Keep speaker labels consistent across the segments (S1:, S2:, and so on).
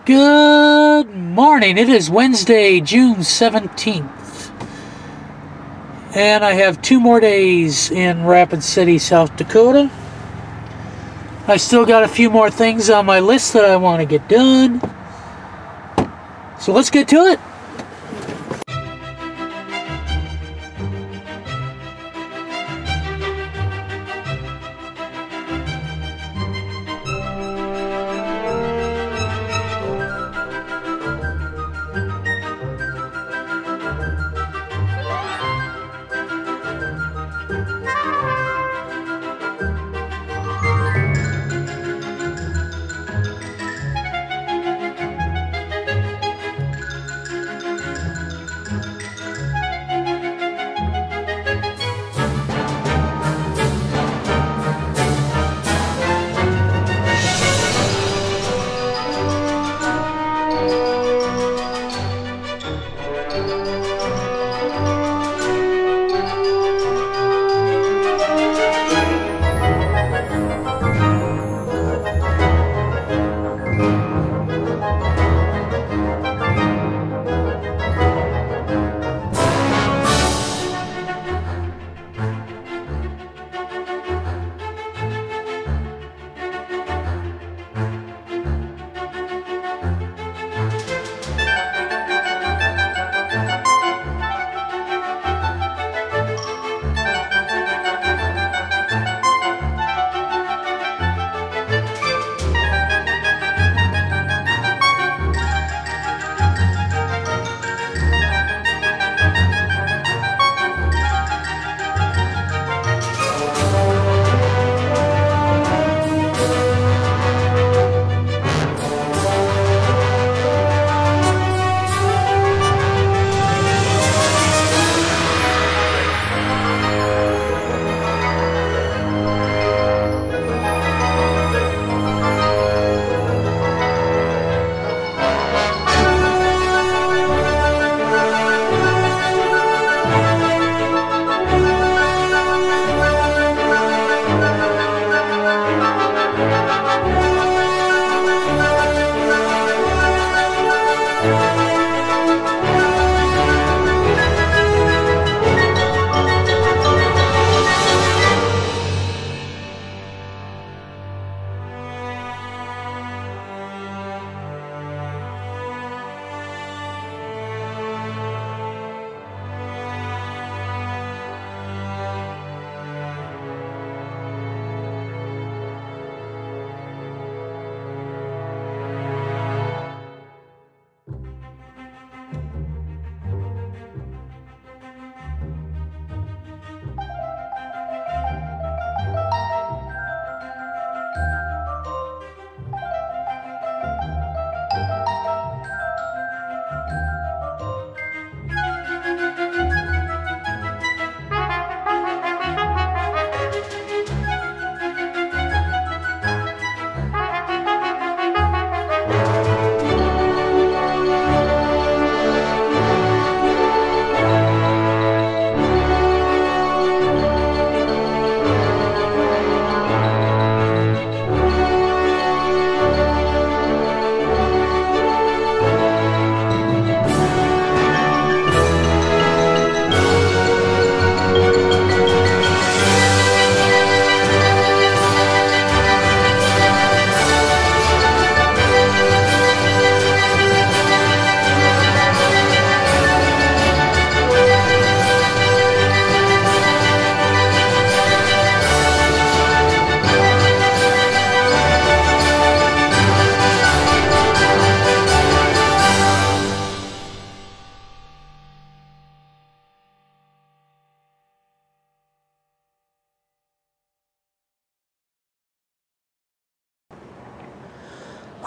S1: Good morning. It is Wednesday, June 17th. And I have 2 more days in Rapid City, South Dakota. I still got a few more things on my list that I want to get done. So let's get to it.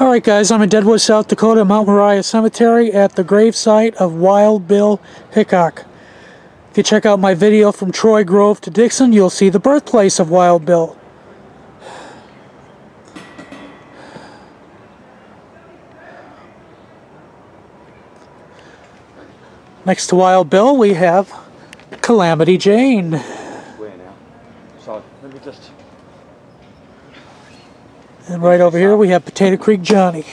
S1: Alright guys, I'm in Deadwood, South Dakota, Mount Rushmore Cemetery at the gravesite of Wild Bill Hickok. If you check out my video from Troy Grove to Dixon, you'll see the birthplace of Wild Bill. Next to Wild Bill we have Calamity Jane.
S2: Where now? So let me just...
S1: And right over here we have Potato Creek Johnny.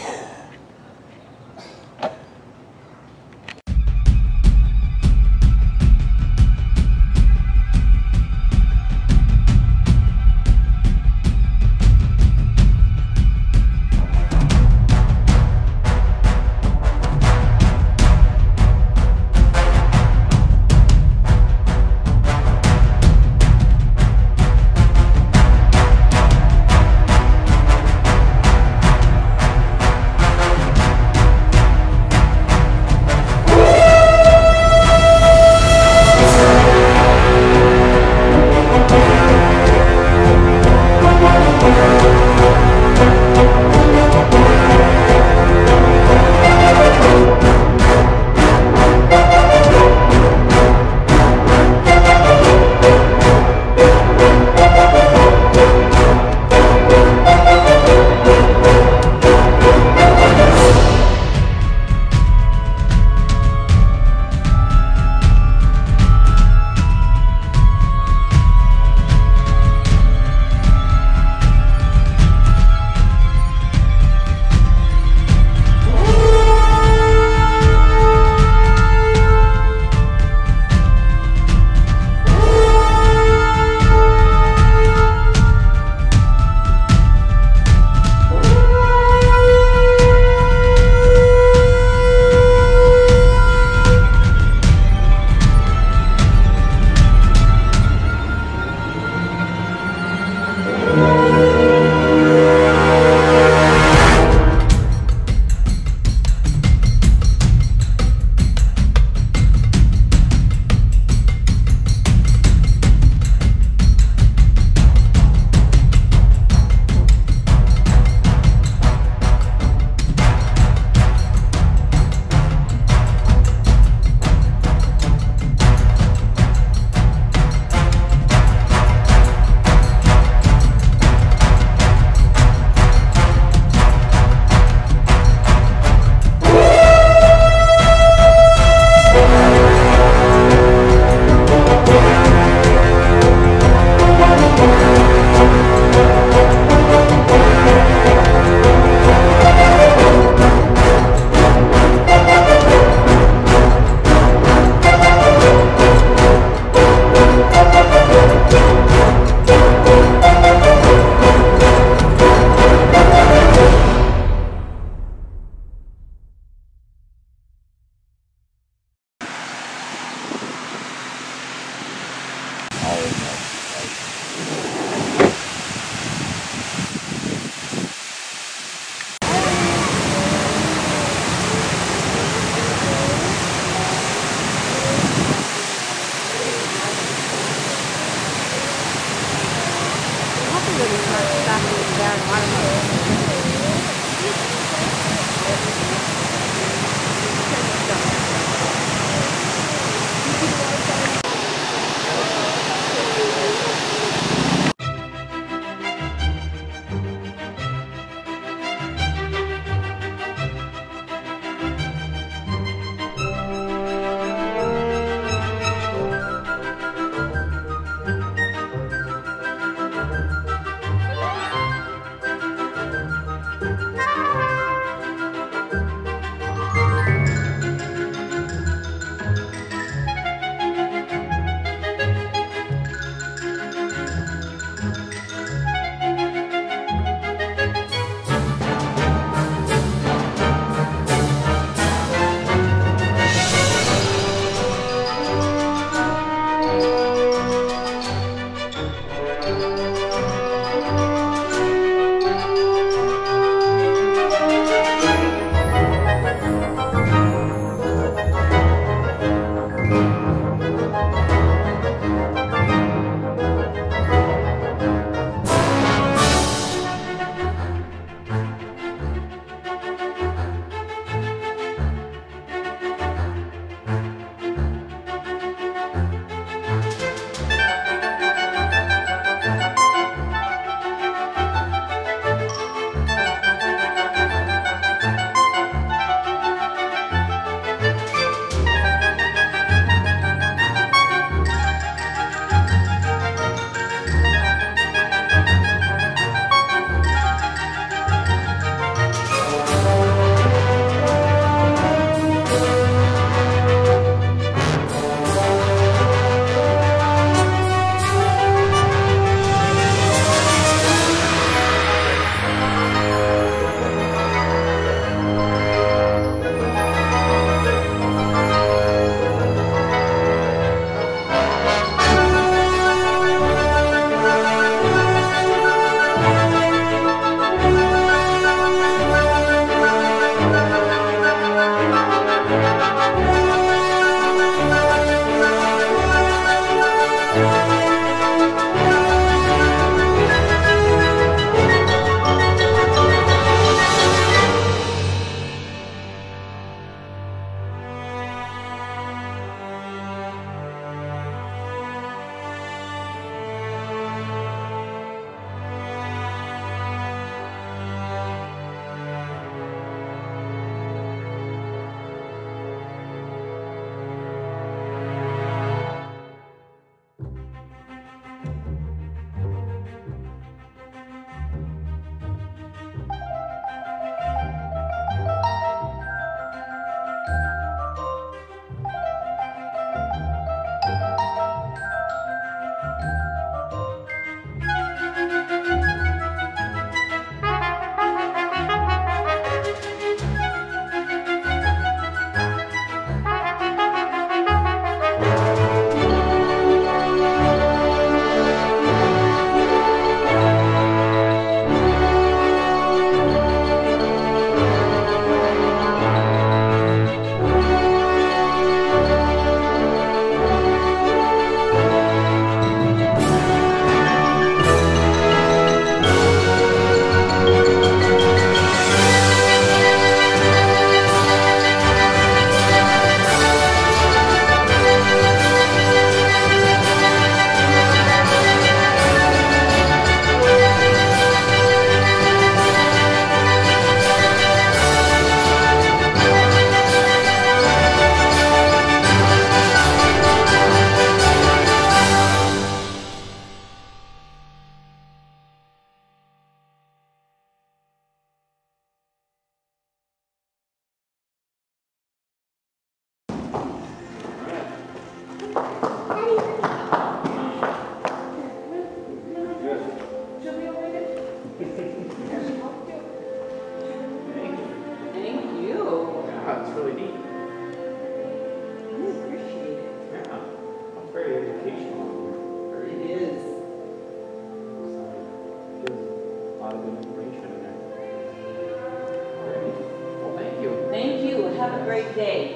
S3: day.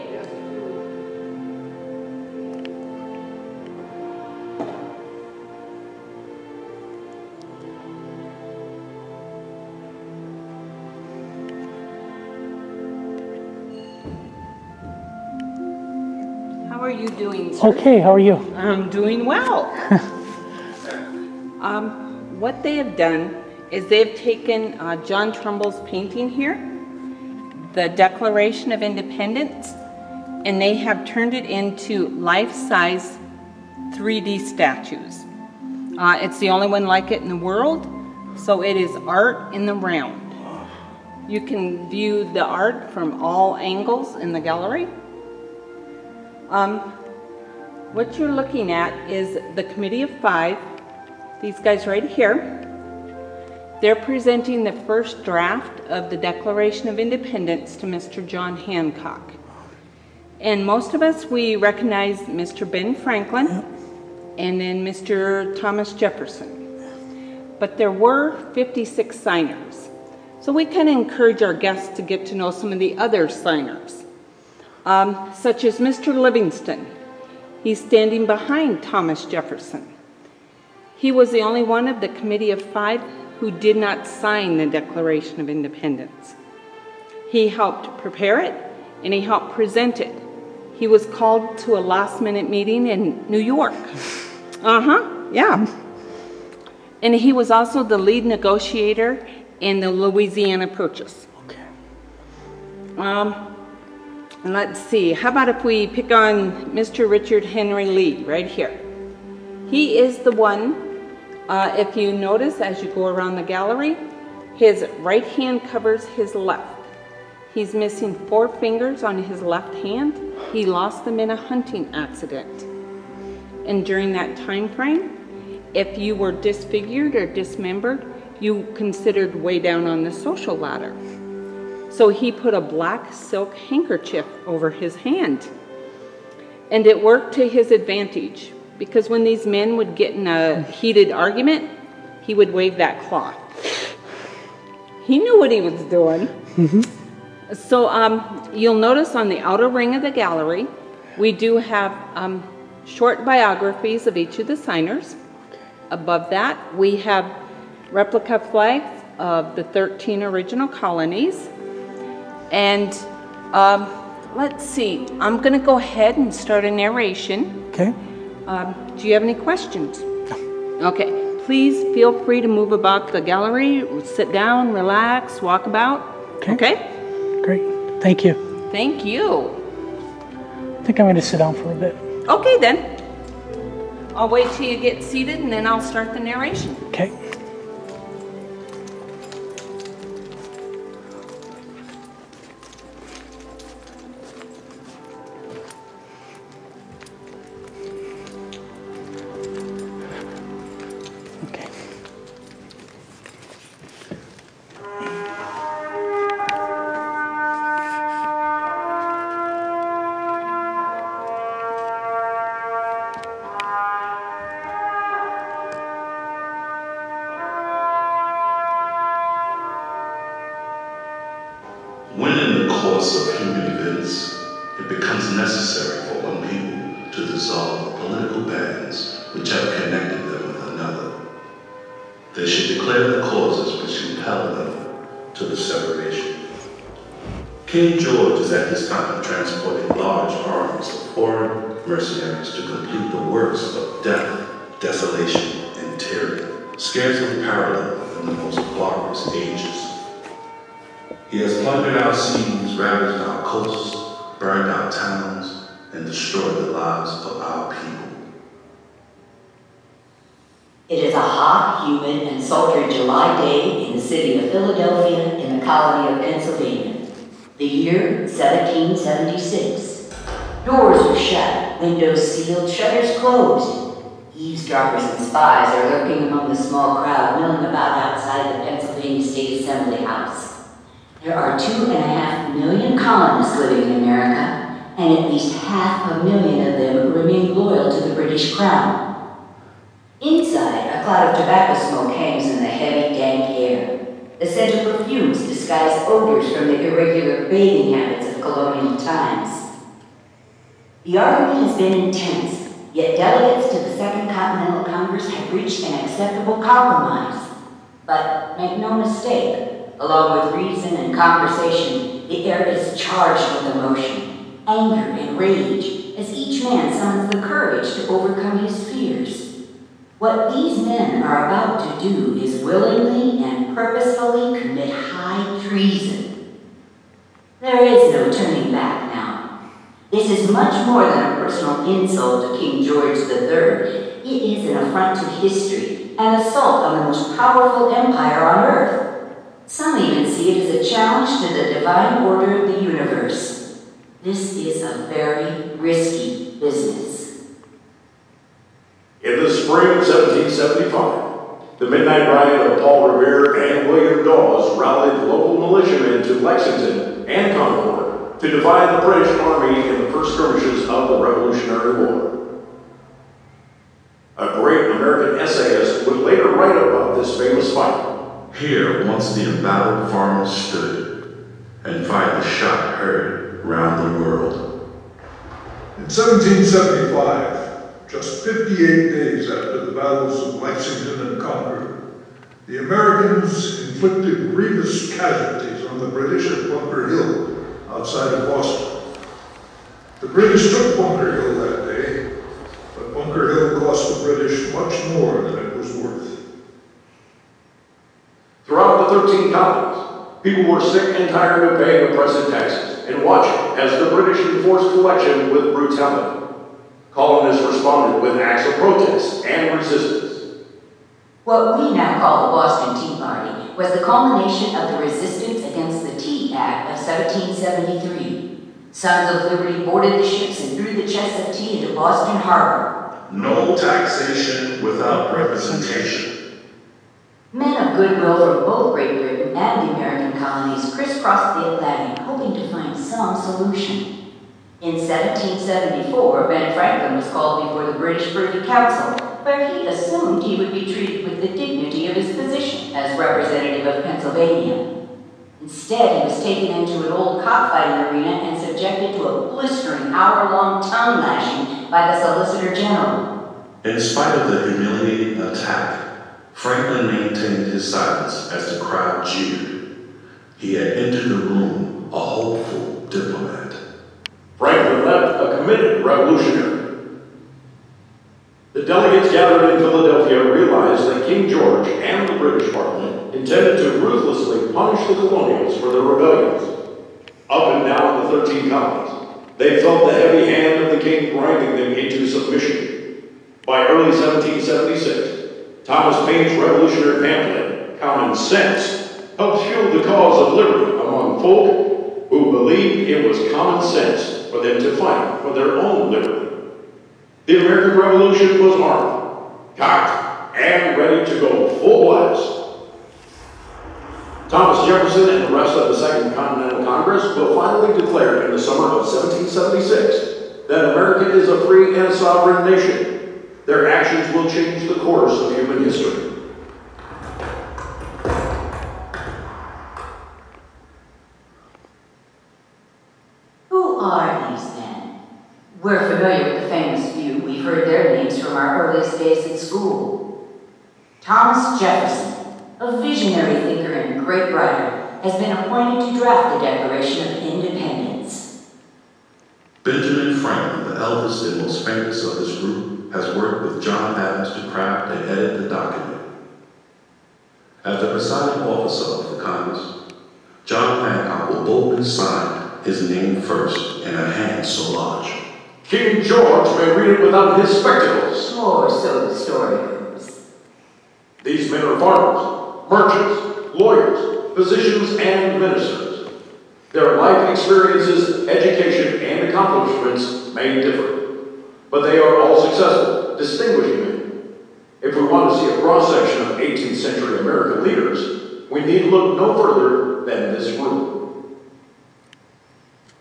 S3: How are you doing, sir?
S1: Okay, how are you?
S3: I'm doing well. What they have done is they've taken John Trumbull's painting here, the Declaration of Independence, and they have turned it into life-size 3D statues. It's the only one like it in the world, so it is art in the round. You can view the art from all angles in the gallery. What you're looking at is the Committee of Five, these guys right here. They're presenting the first draft of the Declaration of Independence to Mr. John Hancock. And most of us, we recognize Mr. Ben Franklin and then Mr. Thomas Jefferson. But there were 56 signers. So we kind of encourage our guests to get to know some of the other signers, such as Mr. Livingston. He's standing behind Thomas Jefferson. He was the only one of the Committee of Five who did not sign the Declaration of Independence. He helped prepare it and he helped present it. He was called to a last-minute meeting in New York. Yeah. And he was also the lead negotiator in the Louisiana Purchase.
S1: Okay.
S3: Let's see, how about if we pick on Mr. Richard Henry Lee right here. He is the one, if you notice as you go around the gallery, his right hand covers his left. He's missing 4 fingers on his left hand. He lost them in a hunting accident. And during that time frame, if you were disfigured or dismembered, you considered way down on the social ladder. So he put a black silk handkerchief over his hand. And it worked to his advantage, because when these men would get in a heated argument, he would wave that cloth. He knew what he was doing. So you'll notice on the outer ring of the gallery, we do have short biographies of each of the signers. Above that, we have replica flags of the 13 original colonies. And let's see, I'm going to go ahead and start a narration.
S1: Okay.
S3: Do you have any questions? No. Okay, please feel free to move about the gallery, sit down, relax, walk about.
S1: Okay.
S3: Okay?
S1: Great. Thank you.
S3: Thank you.
S1: I think I'm going to sit down for a bit.
S3: Okay then. I'll wait till you get seated and then I'll start the narration.
S1: Okay.
S4: When in the course of human events, it becomes necessary for one people to dissolve the political bands which have connected them with another, they should declare the causes which compel them to the separation. King George is at this time transporting large armies of foreign mercenaries to complete the works of death, desolation, and tyranny, scarcely paralleled in the most barbarous ages. He has plundered our seas, ravaged our coasts, burned our towns, and destroyed the lives of our people.
S5: It is a hot, humid, and sultry July day in the city of Philadelphia in the colony of Pennsylvania. The year 1776. Doors are shut, windows sealed, shutters closed. Eavesdroppers and spies are lurking among the small crowd milling about outside the Pennsylvania State Assembly House. There are 2.5 million colonists living in America, and at least 500,000 of them remain loyal to the British Crown. Inside, a cloud of tobacco smoke hangs in the heavy, dank air. The scent of perfumes disguise odors from the irregular bathing habits of colonial times. The argument has been intense, yet delegates to the Second Continental Congress have reached an acceptable compromise. But make no mistake, along with reason and conversation, the air is charged with emotion, anger, and rage, as each man summons the courage to overcome his fears. What these men are about to do is willingly and purposefully commit high treason. There is no turning back now. This is much more than a personal insult to King George III. It is an affront to history, an assault on the most powerful empire on earth. Some even see it as a challenge to the divine order of the universe. This is a very risky business.
S6: In the spring of 1775, the midnight riot of Paul Revere and William Dawes rallied local militiamen to Lexington and Concord to defy the British Army in the first skirmishes of the Revolutionary War. A great American essayist would later write about this famous fight.
S4: Here once the embattled farmers stood, and fight the shot heard round the world.
S7: In 1775, just 58 days after the battles of Lexington and Concord, the Americans inflicted grievous casualties on the British at Bunker Hill, outside of Boston. The British took Bunker Hill that day, but Bunker Hill cost the British much more than it was worth.
S6: Throughout the 13 colonies, people were sick and tired of paying oppressive taxes and watching as the British enforced collection with brutality. Colonists responded with acts of protest and resistance.
S5: What we now call the Boston Tea Party was the culmination of the resistance against the Tea Act of 1773. Sons of Liberty boarded the ships and threw the chests of tea into Boston Harbor.
S4: No taxation without representation.
S5: Men of goodwill from both Great Britain and the American colonies crisscrossed the Atlantic, hoping to find some solution. In 1774, Ben Franklin was called before the British Privy Council, where he assumed he would be treated with the dignity of his position as representative of Pennsylvania. Instead, he was taken into an old cockfighting arena and subjected to a blistering hour-long tongue lashing by the Solicitor General.
S4: In spite of the humiliating attack, Franklin maintained his silence as the crowd jeered. He had entered the room a hopeful diplomat.
S6: Franklin left a committed revolutionary. The delegates gathered in Philadelphia realized that King George and the British Parliament intended to ruthlessly punish the colonials for their rebellions. Up and down the 13 colonies, they felt the heavy hand of the king grinding them into submission. By early 1776, Thomas Paine's revolutionary pamphlet, Common Sense, helped fuel the cause of liberty among folk who believed it was common sense for them to fight for their own liberty. The American Revolution was armed, cocked, and ready to go full blast. Thomas Jefferson and the rest of the Second Continental Congress will finally declare in the summer of 1776 that America is a free and sovereign nation. Their actions will change the course of human history.
S5: Who are these men? We're familiar with the famous few. We've heard their names from our earliest days at school. Thomas Jefferson, a visionary thinker and great writer, has been appointed to draft the Declaration of Independence.
S4: Benjamin Franklin, the eldest and most famous of this group, has worked with John Adams to craft and edit the document. As the presiding officer of the Congress, John Hancock will boldly sign his name first in a hand so large.
S6: King George may read it without his spectacles.
S5: Or so the story goes.
S6: These men are farmers, merchants, lawyers, physicians, and ministers. Their life experiences, education, and accomplishments may differ, but they are all successful, distinguished men. If we want to see a cross-section of 18th century American leaders, we need look no further than this room.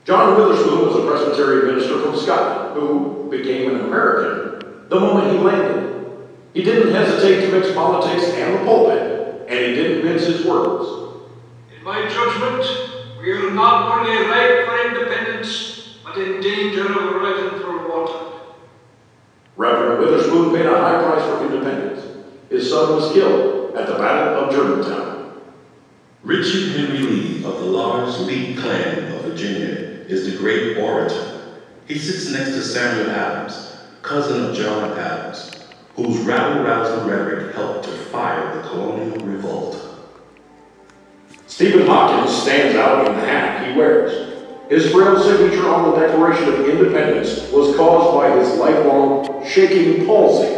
S6: John Witherspoon was a Presbyterian minister from Scotland who became an American the moment he landed. He didn't hesitate to mix politics and the pulpit, and he didn't mince his words.
S8: In my judgment, we are not only ripe for independence, but but in danger of arriving for water.
S6: Reverend Witherspoon paid a high price for independence. His son was killed at the Battle of Germantown.
S4: Richard Henry Lee of the Lars Lee clan of Virginia is the great orator. He sits next to Samuel Adams, cousin of John Adams, whose rabble-rousing rhetoric helped to fire the colonial revolt.
S6: Stephen Hopkins stands out in the hat he wears. His frail signature on the Declaration of Independence was caused by his lifelong shaking palsy,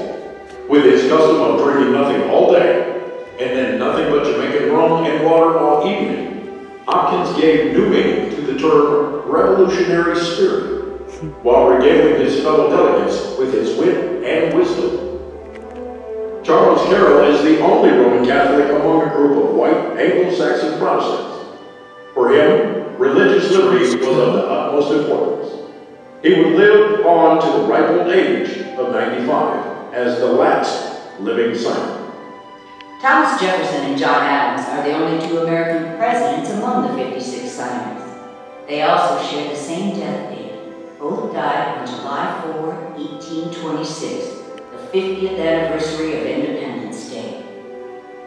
S6: with his custom of drinking nothing all day, and then nothing but Jamaican rum and water all evening. Hopkins gave new meaning to the term revolutionary spirit, while regaling his fellow delegates with his wit and wisdom. Charles Carroll is the only Roman Catholic among a group of white Anglo-Saxon Protestants. For him, religious liberty was of the utmost importance. He would live on to the ripe old age of 95 as the last living sign.
S5: Thomas Jefferson and John Adams are the only two American presidents among the 56 signers. They also share the same death date. Both died on July 4, 1826, the 50th anniversary of Independence Day.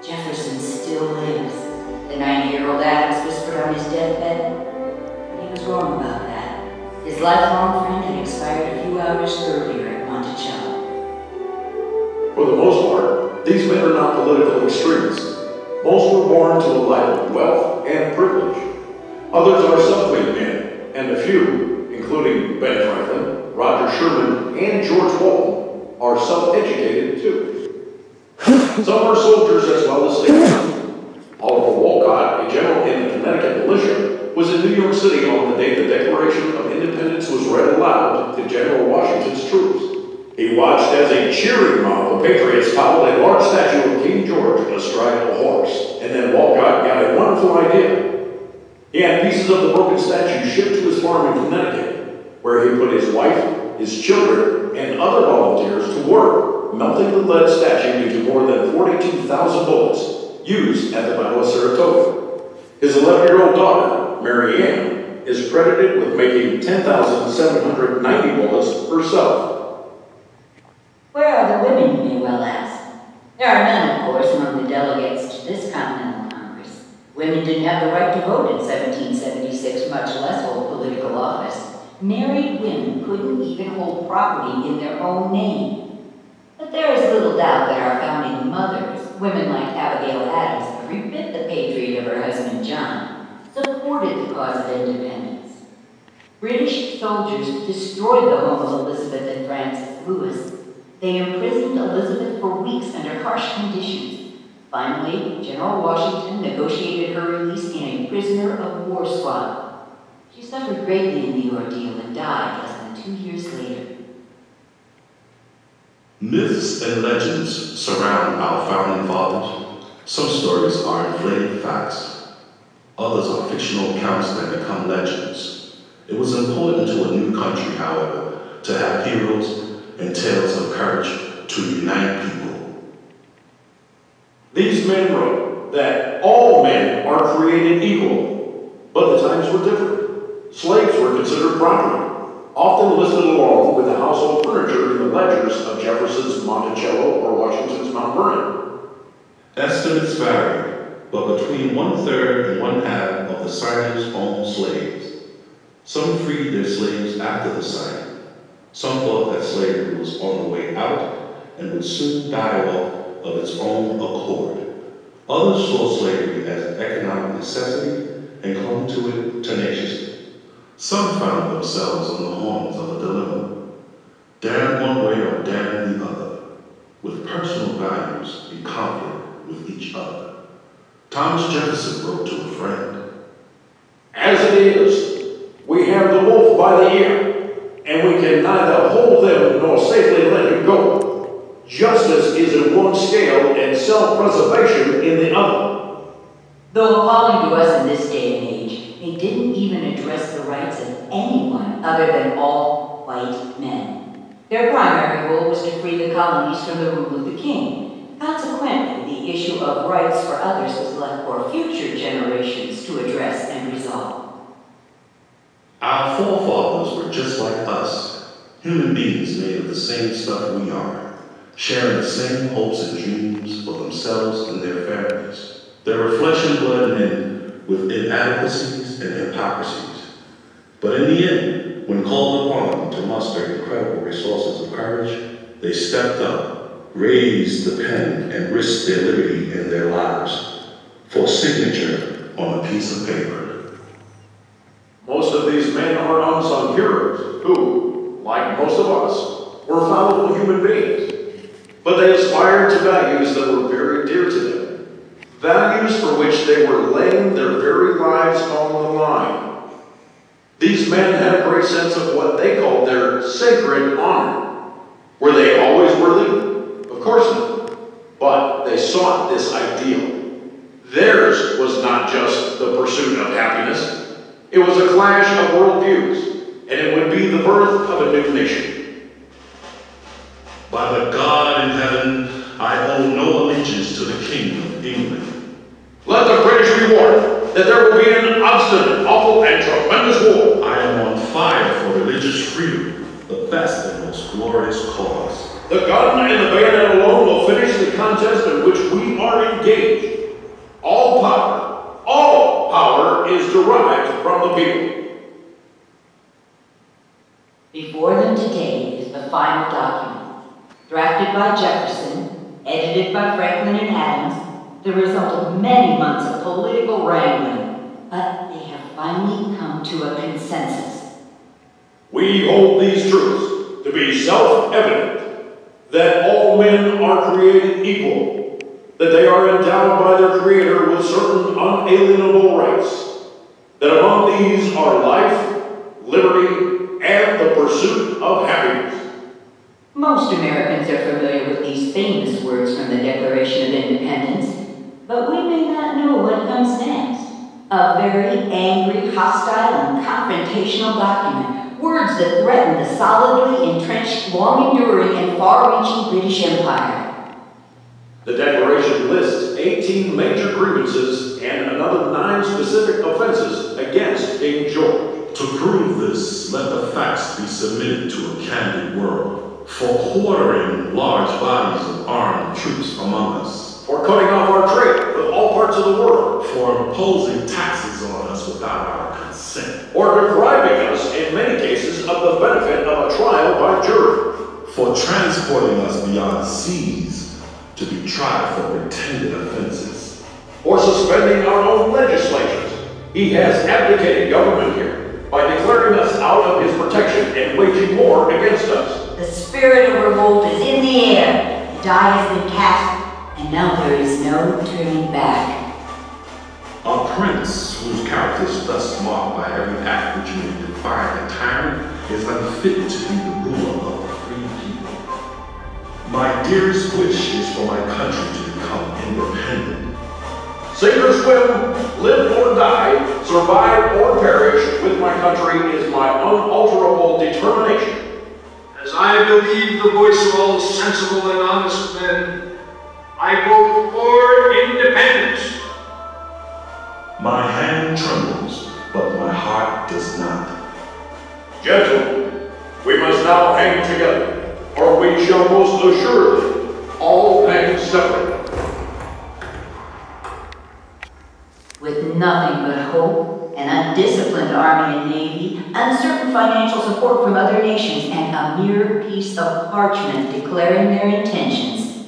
S5: Jefferson still lives. The 90-year-old Adams whispered on his deathbed, but he was wrong about that. His lifelong friend had expired a few hours earlier at Monticello.
S6: For the most part, these men are not political extremists. Most were born to a life of wealth and privilege. Others are self-made men, and a few, including Ben Franklin, Roger Sherman, and George Walton, are self-educated too. Some are soldiers as well as statesmen. Oliver Wolcott, a general in the Connecticut militia, was in New York City on the day the Declaration of Independence was read aloud to General Washington's troops. He watched as a cheering mob of patriots toppled a large statue of King George astride a horse, and then Wolcott got a wonderful idea. He had pieces of the broken statue shipped to his farm in Connecticut, where he put his wife, his children, and other volunteers to work, melting the lead statue into more than 42,000 bullets used at the Battle of Saratoga. His 11-year-old daughter, Mary Ann, is credited with making 10,790 bullets herself.
S5: Where are the women, you may well ask? There are none, of course, among the delegates to this Continental Congress. Women didn't have the right to vote in 1776, much less hold political office. Married women couldn't even hold property in their own name. But there is little doubt that our founding mothers, women like Abigail Adams, every bit the patriot of her husband John, supported the cause of independence. British soldiers destroyed the home of Elizabeth and Francis Lewis. They imprisoned Elizabeth for weeks under harsh conditions. Finally, General Washington negotiated her release in a prisoner of war squad. She suffered greatly in the ordeal and died less than 2 years later.
S4: Myths and legends surround our founding fathers. Some stories are inflated facts. Others are fictional accounts that become legends. It was important to a new country, however, to have heroes and tales of courage to unite people.
S6: These men wrote that all men are created equal, but the times were different. Slaves were considered property, often listed along with the household furniture in the ledgers of Jefferson's Monticello or Washington's Mount Vernon.
S4: Estimates vary, but between 1/3 and 1/2 of the signers owned slaves. Some freed their slaves after the signing. Some thought that slavery was on the way out and would soon die off of its own accord. Others saw slavery as an economic necessity and clung to it tenaciously. Some found themselves on the horns of a dilemma, damned one way or damned the other, with personal values in conflict with each other. Thomas Jefferson wrote to a friend,
S6: "As it is, we have the wolf by the ear, and we can neither hold them nor safely let him go. Justice is in one scale and self-preservation in the other."
S5: Though appalling to us in this day and age, they didn't even address the rights of anyone other than all white men. Their primary goal was to free the colonies from the rule of the king. Consequently, the issue of rights for others was left for future generations to address and resolve.
S4: Our forefathers were just like us, human beings made of the same stuff we are, sharing the same hopes and dreams for themselves and their families. They were flesh and blood men with inadequacies and hypocrisies. But in the end, when called upon to muster incredible resources of courage, they stepped up, raised the pen, and risked their liberty and their lives for a signature on a piece of paper.
S6: Most of these men are unsung heroes who, like most of us, were fallible human beings. But they aspired to values that were very dear to them, values for which they were laying their very lives on the line. These men had a great sense of what they called their sacred honor. Were they always worthy? Of course not. But they sought this ideal. Theirs was not just the pursuit of happiness. It was a clash of worldviews, and it would be the birth of a new nation.
S4: By the God in heaven, I owe no allegiance to the King of England.
S6: Let the British be warned that there will be an obstinate, awful, and tremendous war.
S4: I am on fire for religious freedom, the best and most glorious cause.
S6: The gun and the bayonet alone will finish the contest in which we are engaged. All power is derived from the people.
S5: Before them today is the final document. Drafted by Jefferson, edited by Franklin and Adams, the result of many months of political wrangling, but they have finally come to a consensus.
S6: We hold these truths to be self-evident, that all men are created equal, that they are endowed by their Creator with certain unalienable rights, that among these are life, liberty, and the pursuit of happiness.
S5: Most Americans are familiar with these famous words from the Declaration of Independence, but we may not know what comes next. A very angry, hostile, and confrontational document. Words that threaten the solidly entrenched, long-enduring, and far-reaching British Empire.
S6: The Declaration lists 18 major grievances and another 9 specific offenses against King George.
S4: To prove this, let the facts be submitted to a candid world. For quartering large bodies of armed troops among us.
S6: For cutting off our trade with all parts of the world.
S4: For imposing taxes on us without our consent.
S6: Or depriving us, in many cases, of the benefit of a trial by jury.
S4: For transporting us beyond seas to be tried for pretended offenses.
S6: For suspending our own legislatures. He has abdicated government here by declaring us out of his protection and waging war against us.
S5: The spirit of revolt is in the air. The die has been cast, and now there is no turning back.
S4: A prince whose character is thus marked by every act which may defy a tyrant is unfit to be the ruler of the free people. My dearest wish is for my country to become independent.
S6: Sink or swim, live or die, survive or perish with my country is my unalterable determination.
S8: As I believe the voice of all sensible and honest men, I vote for independence.
S4: My hand trembles, but my heart does not.
S6: Gentlemen, we must now hang together, or we shall most assuredly all hang separately.
S5: With nothing but hope, an undisciplined army and navy, uncertain financial support from other nations, and a mere piece of parchment declaring their intentions,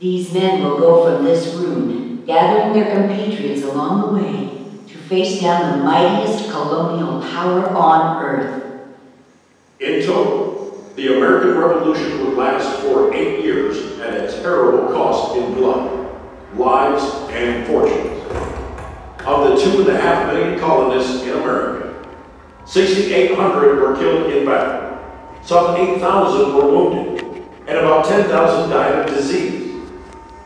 S5: these men will go from this room, gathering their compatriots along the way, to face down the mightiest colonial power on earth.
S6: In total, the American Revolution would last for 8 years at a terrible cost in blood, lives, and fortunes. Of the 2.5 million colonists in America, 6,800 were killed in battle, some 8,000 were wounded, and about 10,000 died of disease.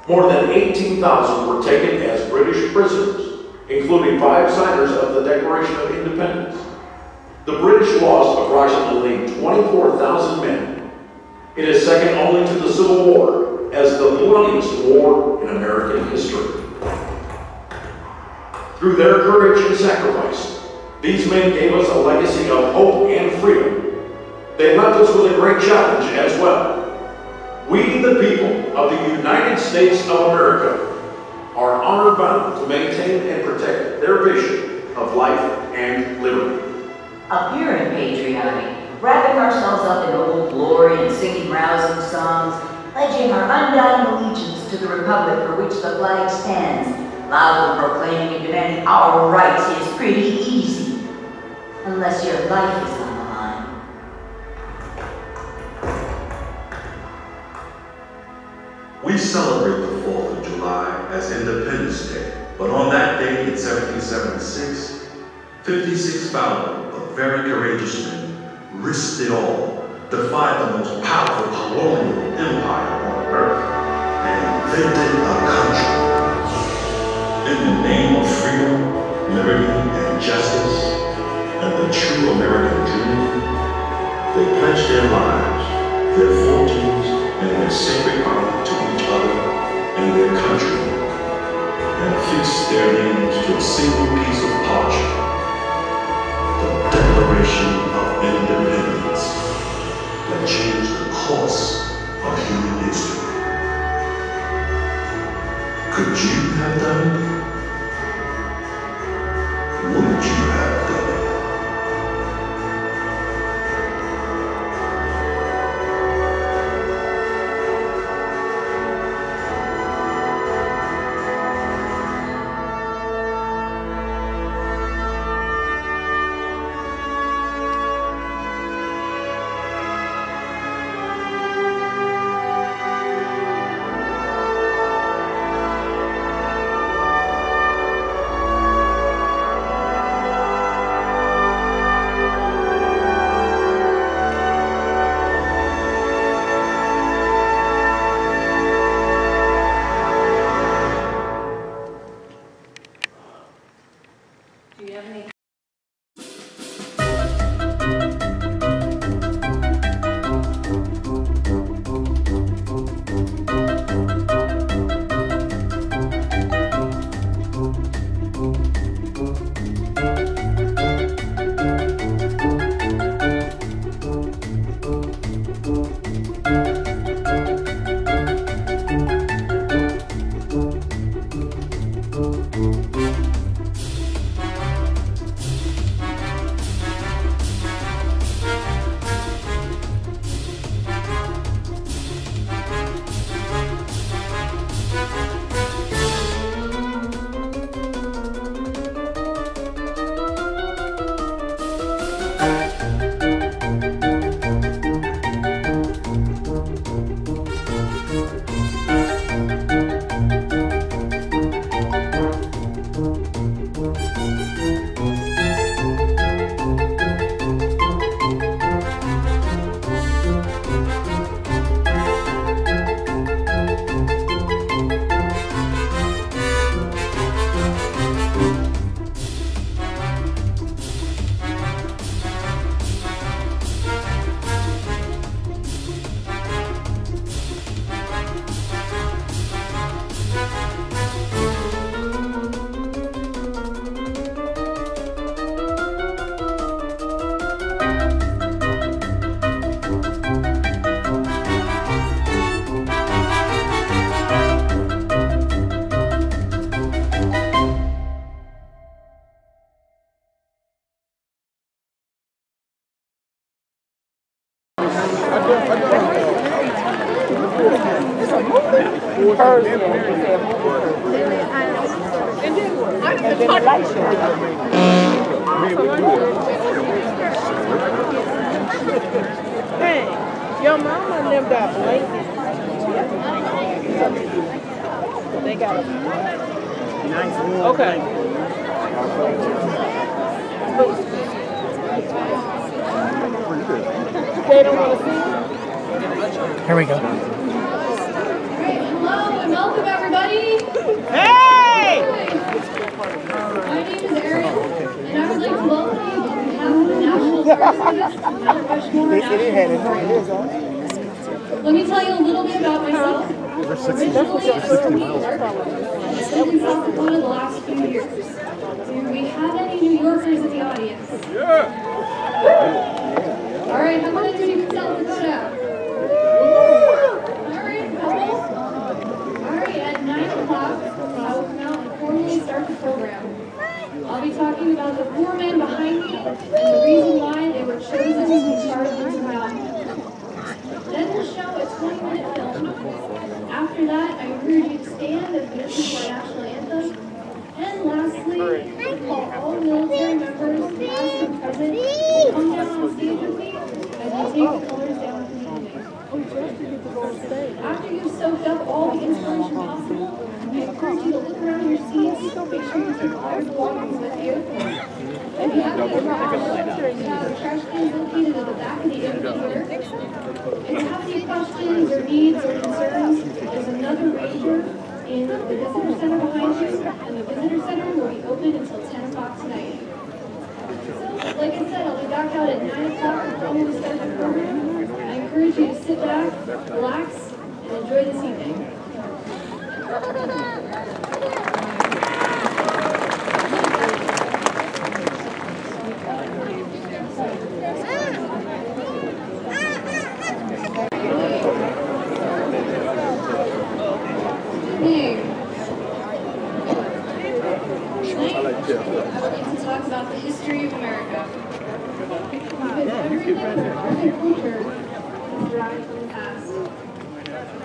S6: More than 18,000 were taken as British prisoners, including 5 signers of the Declaration of Independence. The British lost approximately 24,000 men. It is second only to the Civil War as the bloodiest war in American history. Through their courage and sacrifice, These men gave us a legacy of hope and freedom. They left us with a great challenge as well. We, the people of the United States of America, are honor-bound to maintain and protect their vision of life and liberty.
S5: Appearing patriotic, wrapping ourselves up in old glory and singing rousing songs, pledging our undying allegiance to the republic for which the flag stands, loudly proclaiming and demanding our rights is pretty easy, unless your life is on the line.
S4: We celebrate the 4th of July as Independence Day, but on that day in 1776, 56 valiant but very courageous men risked it all, defied the most powerful colonial empire on earth, and invented a country. In the name of freedom, liberty, and justice, and the true American dream, they pledged their lives, their fortunes, and their sacred honor to each other and their country, and affixed their names to a single piece of parchment, the Declaration of Independence, that changed the course of human history. Could you have done it? Would you have done it?
S9: Hey, your mama and them got blankets. They got a nice room. Okay. They don't want to see you?
S1: Here we go.
S10: Hello and welcome everybody.
S9: Hey!
S10: My name is Erin, and I would like to welcome you on behalf of the National Park Service to Mount Rushmore. Let me tell you a little bit about myself. Originally, I worked in South Dakota the last few years. Do we have any New Yorkers in the audience? All right, how about anybody from South Dakota? All right, couple. All right, at 9 o'clock, I will come out and formally start the program. I'll be talking about the 4 men behind me and the reason why they were chosen to be part of this album. Then we'll show a 20-minute film. After that, I encourage you to stand as we listen to our national anthem. And lastly, I call all military members, past and present, to come down on stage with me as we take the colors down to the evening. After you've soaked up all the inspiration possible, I encourage you to look around your seats, make sure you keep all your belongings with you. If you have any trash, we have trash cans located at the back of the amphitheater. If you have any questions or needs or concerns, there's another ranger in the visitor center behind you, and the visitor center will be open until 10 o'clock tonight. So, like I said, I'll be back out at 9 o'clock to formally start the program. I encourage you to sit back, relax, and enjoy this evening.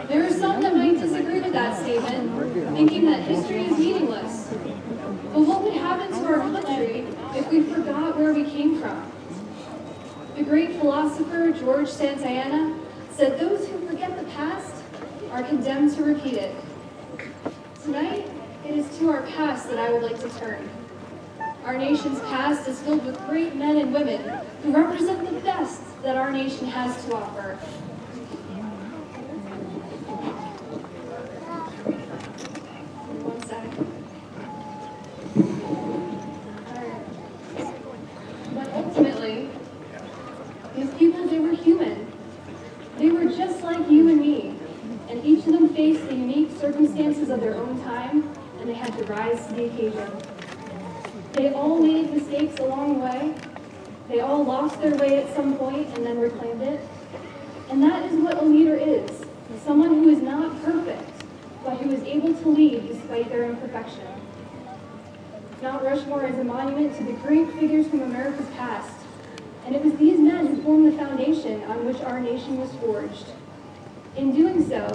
S10: There are some that might disagree with that statement, thinking that history is meaningless. But what would happen to our country if we forgot where we came from? The great philosopher George Santayana said those who forget the past are condemned to repeat it. Tonight, it is to our past that I would like to turn. Our nation's past is filled with great men and women who represent the best that our nation has to offer. One second. But ultimately, these people, they were human. They were just like you and me, and each of them faced the unique circumstances of their own time, and they had to rise to the occasion. They all made mistakes along the way. They all lost their way at some point and then reclaimed it. And that is what a leader is. Someone who is not perfect, but who is able to lead despite their imperfection. Mount Rushmore is a monument to the great figures from America's past. And it was these men who formed the foundation on which our nation was forged. In doing so,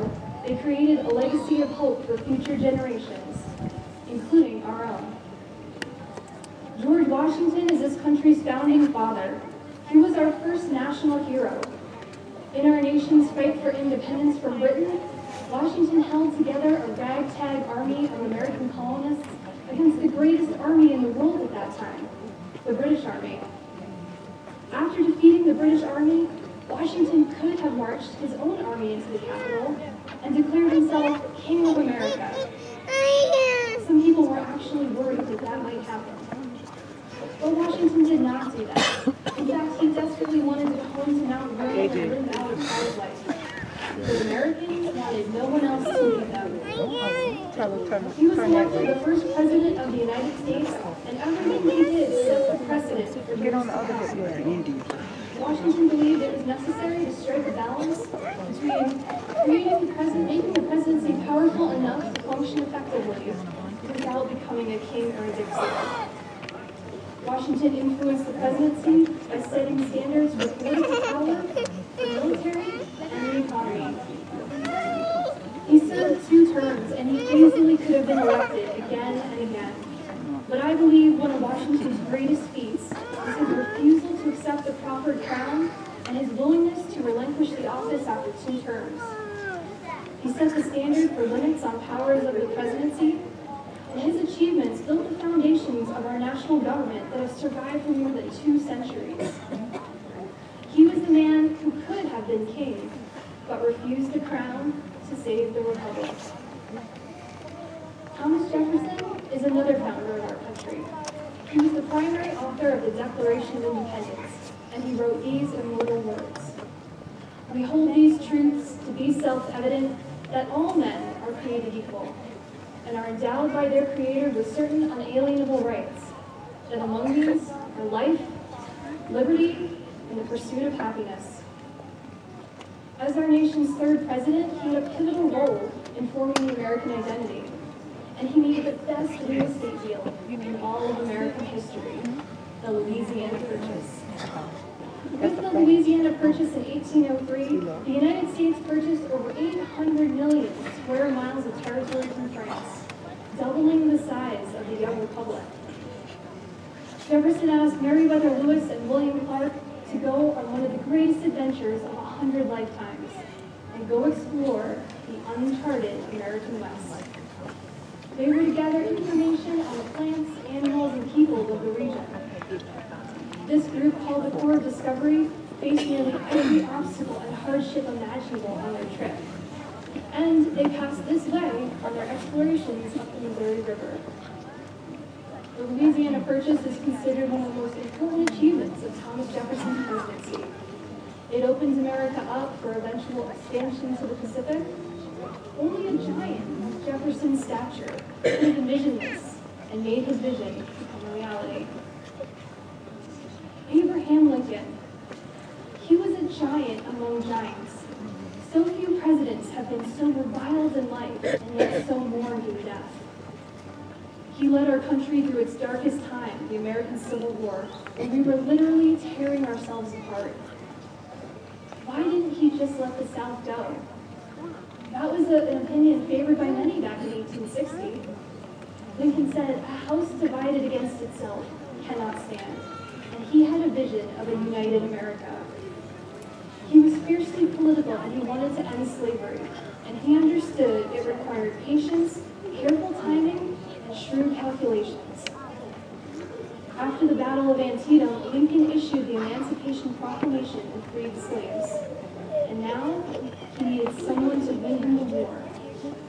S10: they created a legacy of hope for future generations, including our own. George Washington is this country's founding father. He was our first national hero. In our nation's fight for independence from Britain, Washington held together a ragtag army of American colonists against the greatest army in the world at that time, the British Army. After defeating the British Army, Washington could have marched his own army into the capital and declared himself King of America. Some people were actually worried that that might happen. But Washington did not do that. In fact, he desperately wanted to go home to Mount Rushmore and live out of private life. The Americans wanted no one else to lead them. He was elected the first president of the United States, and everything he did set the precedent for years to come. Washington believed it was necessary to strike a balance between making the presidency powerful enough to function effectively without becoming a king or a dictator. Washington influenced the presidency by setting standards for political power, the military, and the economy. He served 2 terms, and he easily could have been elected again and again. But I believe one of Washington's greatest feats was his refusal to accept the proffered crown and his willingness to relinquish the office after 2 terms. He set the standard for limits on powers of the presidency, and his achievements built the foundations of our national government that have survived for more than 2 centuries. He was the man who could have been king, but refused the crown to save the republic. Thomas Jefferson is another founder of our country. He was the primary author of the Declaration of Independence, and he wrote these immortal words. We hold these truths to be self-evident that all men are created equal, and are endowed by their Creator with certain unalienable rights, that among these are life, liberty, and the pursuit of happiness. As our nation's third president, he had a pivotal role in forming the American identity, and he made the best real estate deal in all of American history, the Louisiana Purchase. With the Louisiana Purchase in 1803, the United States purchased over 800 million square miles of territory from France, doubling the size of the young republic. Jefferson asked Meriwether Lewis and William Clark to go on one of the greatest adventures of 100 lifetimes and go explore the uncharted American West. They were to gather information on the plants, animals, and people of the region. This group, called the Corps of Discovery, faced nearly every obstacle and hardship imaginable on their trip. And they passed this way on their explorations up the Missouri River. The Louisiana Purchase is considered one of the most important achievements of Thomas Jefferson's presidency. It opens America up for eventual expansion to the Pacific. Only a giant of Jefferson's stature could have envisioned this and made his vision become a reality. Abraham Lincoln. He was a giant among giants. So few presidents have been so reviled in life and yet so mourned in death. He led our country through its darkest time, the American Civil War, when we were literally tearing ourselves apart. Why didn't he just let the South go? That was an opinion favored by many back in 1860. Lincoln said, "A house divided against itself cannot stand." And he had a vision of a united America. He was fiercely political and he wanted to end slavery. And he understood it required patience, careful timing, and shrewd calculations. After the Battle of Antietam, Lincoln issued the Emancipation Proclamation and freed slaves. And now, he needed someone to win him the war.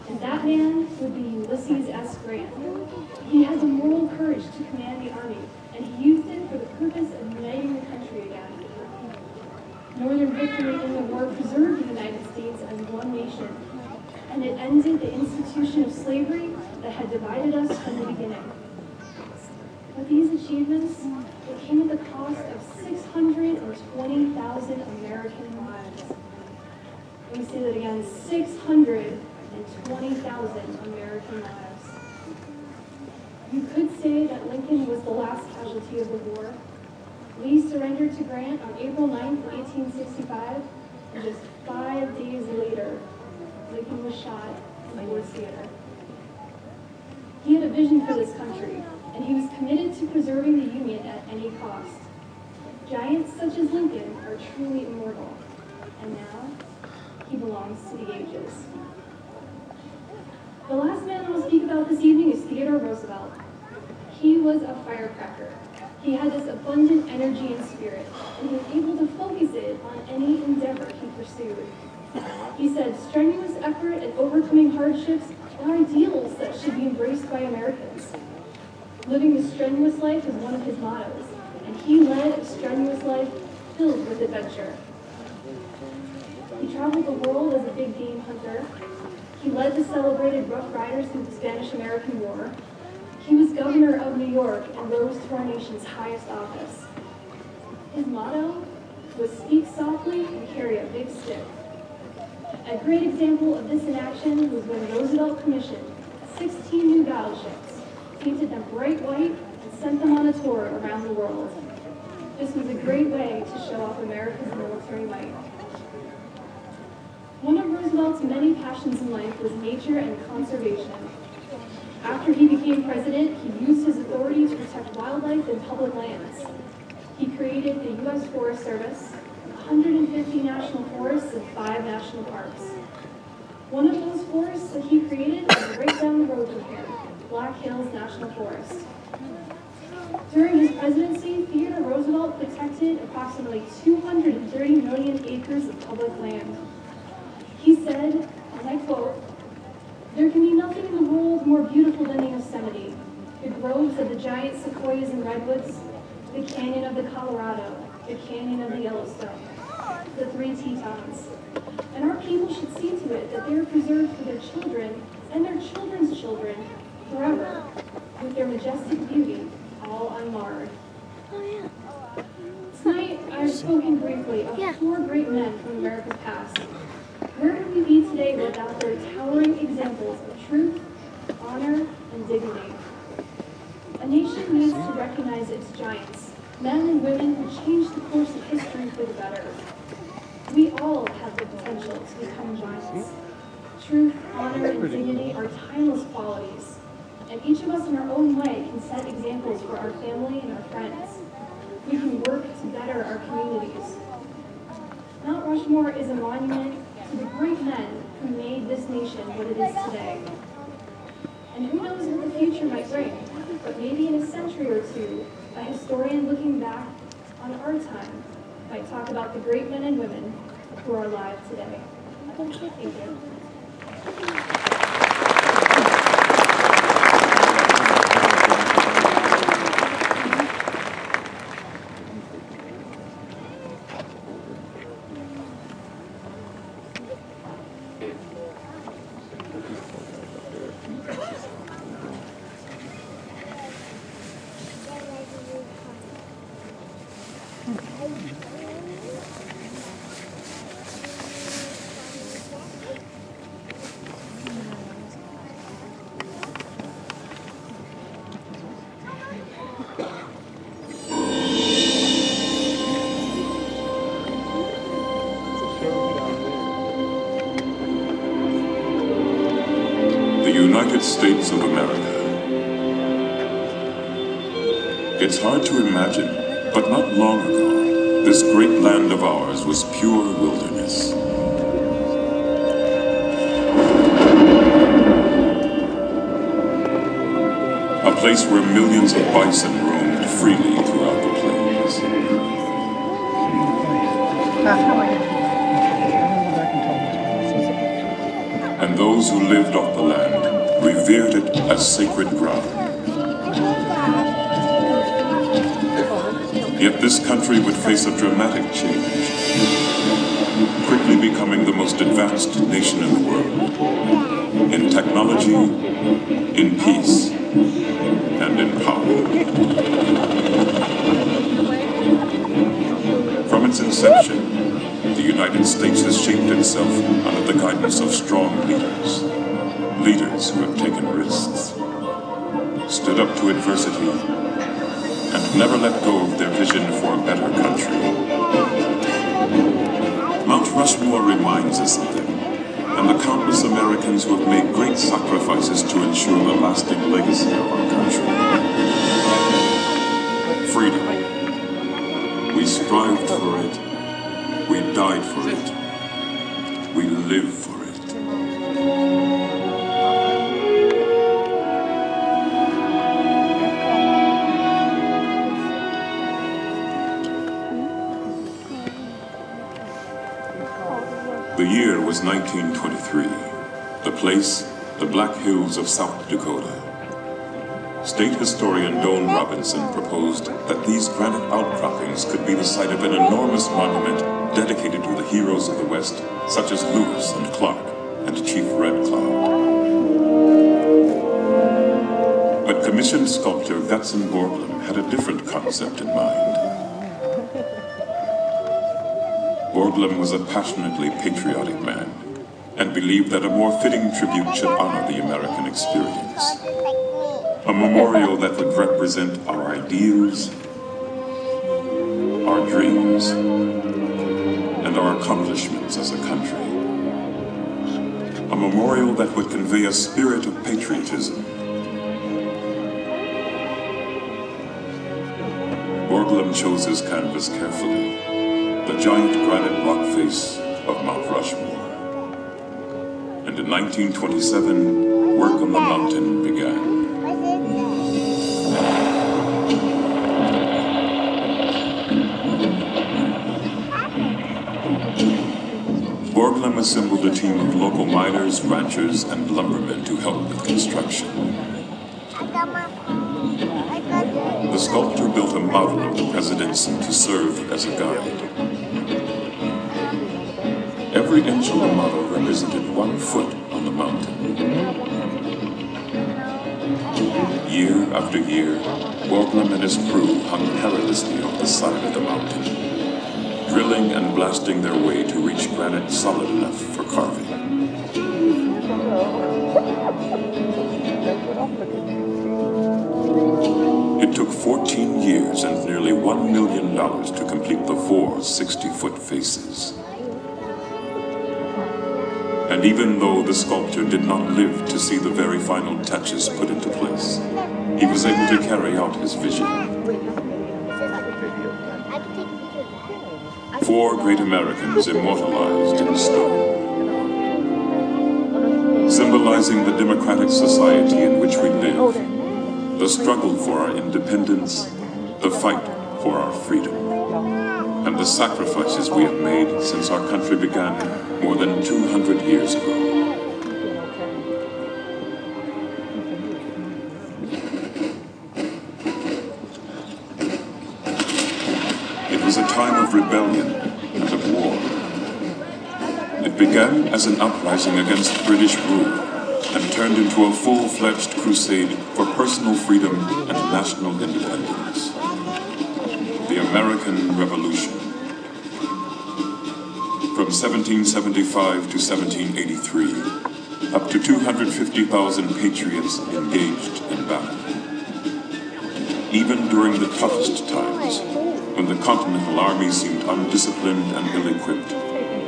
S10: And that man would be Ulysses S. Grant. He had the moral courage to command the army, and he used it for the purpose of uniting the country again. Northern victory in the war preserved the United States as one nation, and it ended the institution of slavery that had divided us from the beginning. But these achievements, it came at the cost of 620,000 American lives. Let me say that again, 620,000 American lives. You could say that Lincoln was the last casualty of the war. Lee surrendered to Grant on April 9, 1865, and just 5 days later, Lincoln was shot in the War Theater. He had a vision for this country, and he was committed to preserving the Union at any cost. Giants such as Lincoln are truly immortal, and now he belongs to the ages. The last man I will speak about this evening is Theodore Roosevelt. He was a firecracker. He had this abundant energy and spirit, and he was able to focus it on any endeavor he pursued. He said, "Strenuous effort and overcoming hardships are ideals that should be embraced by Americans." Living the strenuous life is one of his mottos, and he led a strenuous life filled with adventure. He traveled the world as a big game hunter. He led the celebrated Rough Riders through the Spanish-American War. He was governor of New York and rose to our nation's highest office. His motto was "Speak softly and carry a big stick." A great example of this in action was when Roosevelt commissioned 16 new battleships, painted them bright white, and sent them on a tour around the world. This was a great way to show off America's military might. One of Roosevelt's many passions in life was nature and conservation. After he became president, he used his authority to protect wildlife and public lands. He created the U.S. Forest Service, 150 national forests, and 5 national parks. One of those forests that he created is right down the road from here, Black Hills National Forest. During his presidency, Theodore Roosevelt protected approximately 230 million acres of public land. He said, and I quote, "There can be nothing in the world more beautiful than the Yosemite, the groves of the giant sequoias and redwoods, the canyon of the Colorado, the canyon of the Yellowstone, the 3 Tetons. And our people should see to it that they are preserved for their children and their children's children forever, with their majestic beauty all unmarred. Tonight, I've spoken briefly of 4 great men from America's past. Where would we be today without their towering examples of truth, honor, and dignity? A nation needs to recognize its giants, men and women who changed the course of history for the better. We all have the potential to become giants. Truth, honor, and dignity are timeless qualities, and each of us in our own way can set examples for our family and our friends. We can work to better our communities. Mount Rushmore is a monument to the great men who made this nation what it is today. And who knows what the future might bring, but maybe in a century or two, a historian looking back on our time might talk about the great men and women who are alive today. Thank you.
S11: United States of America. It's hard to imagine, but not long ago, this great land of ours was pure wilderness. A place where millions of bison roamed freely throughout the plains. And those who lived off the land revered it as sacred ground. Yet this country would face a dramatic change, quickly becoming the most advanced nation in the world, in technology, in peace, and in power. From its inception, the United States has shaped itself under the guidance of strong leaders. Leaders who have taken risks, stood up to adversity, and never let go of their vision for a better country. Mount Rushmore reminds us of them, and the countless Americans who have made great sacrifices to ensure the lasting legacy of our country. Freedom. We strived for it. We died for it. We live for it. The year was 1923. The place, the Black Hills of South Dakota. State historian Doane Robinson proposed that these granite outcroppings could be the site of an enormous monument dedicated to the heroes of the West, such as Lewis and Clark and Chief Red Cloud. But commissioned sculptor Gutzon Borglum had a different concept in mind. Borglum was a passionately patriotic man and believed that a more fitting tribute should honor the American experience. A memorial that would represent our ideals, our dreams, and our accomplishments as a country. A memorial that would convey a spirit of patriotism. Borglum chose his canvas carefully, the giant granite rock face of Mount Rushmore. And in 1927, work on the mountain began. Borglum assembled a team of local miners, ranchers, and lumbermen to help with construction. The sculptor built a model of the presidents to serve as a guide. Every inch of the model represented 1 foot on the mountain. Year after year, Borglum and his crew hung perilously off the side of the mountain, drilling and blasting their way to reach granite solid enough for carving. It took 14 years and nearly $1 million to complete the 4 60-foot faces. And even though the sculptor did not live to see the very final touches put into place, he was able to carry out his vision. 4 great Americans immortalized in stone, symbolizing the democratic society in which we live, the struggle for our independence, the fight for our freedom, and the sacrifices we have made since our country began more than 200 years ago. It was a time of rebellion and of war. It began as an uprising against British rule and turned into a full-fledged crusade for personal freedom and national independence. The American Revolution. From 1775 to 1783, up to 250,000 patriots engaged in battle. Even during the toughest times, when the Continental Army seemed undisciplined and ill-equipped,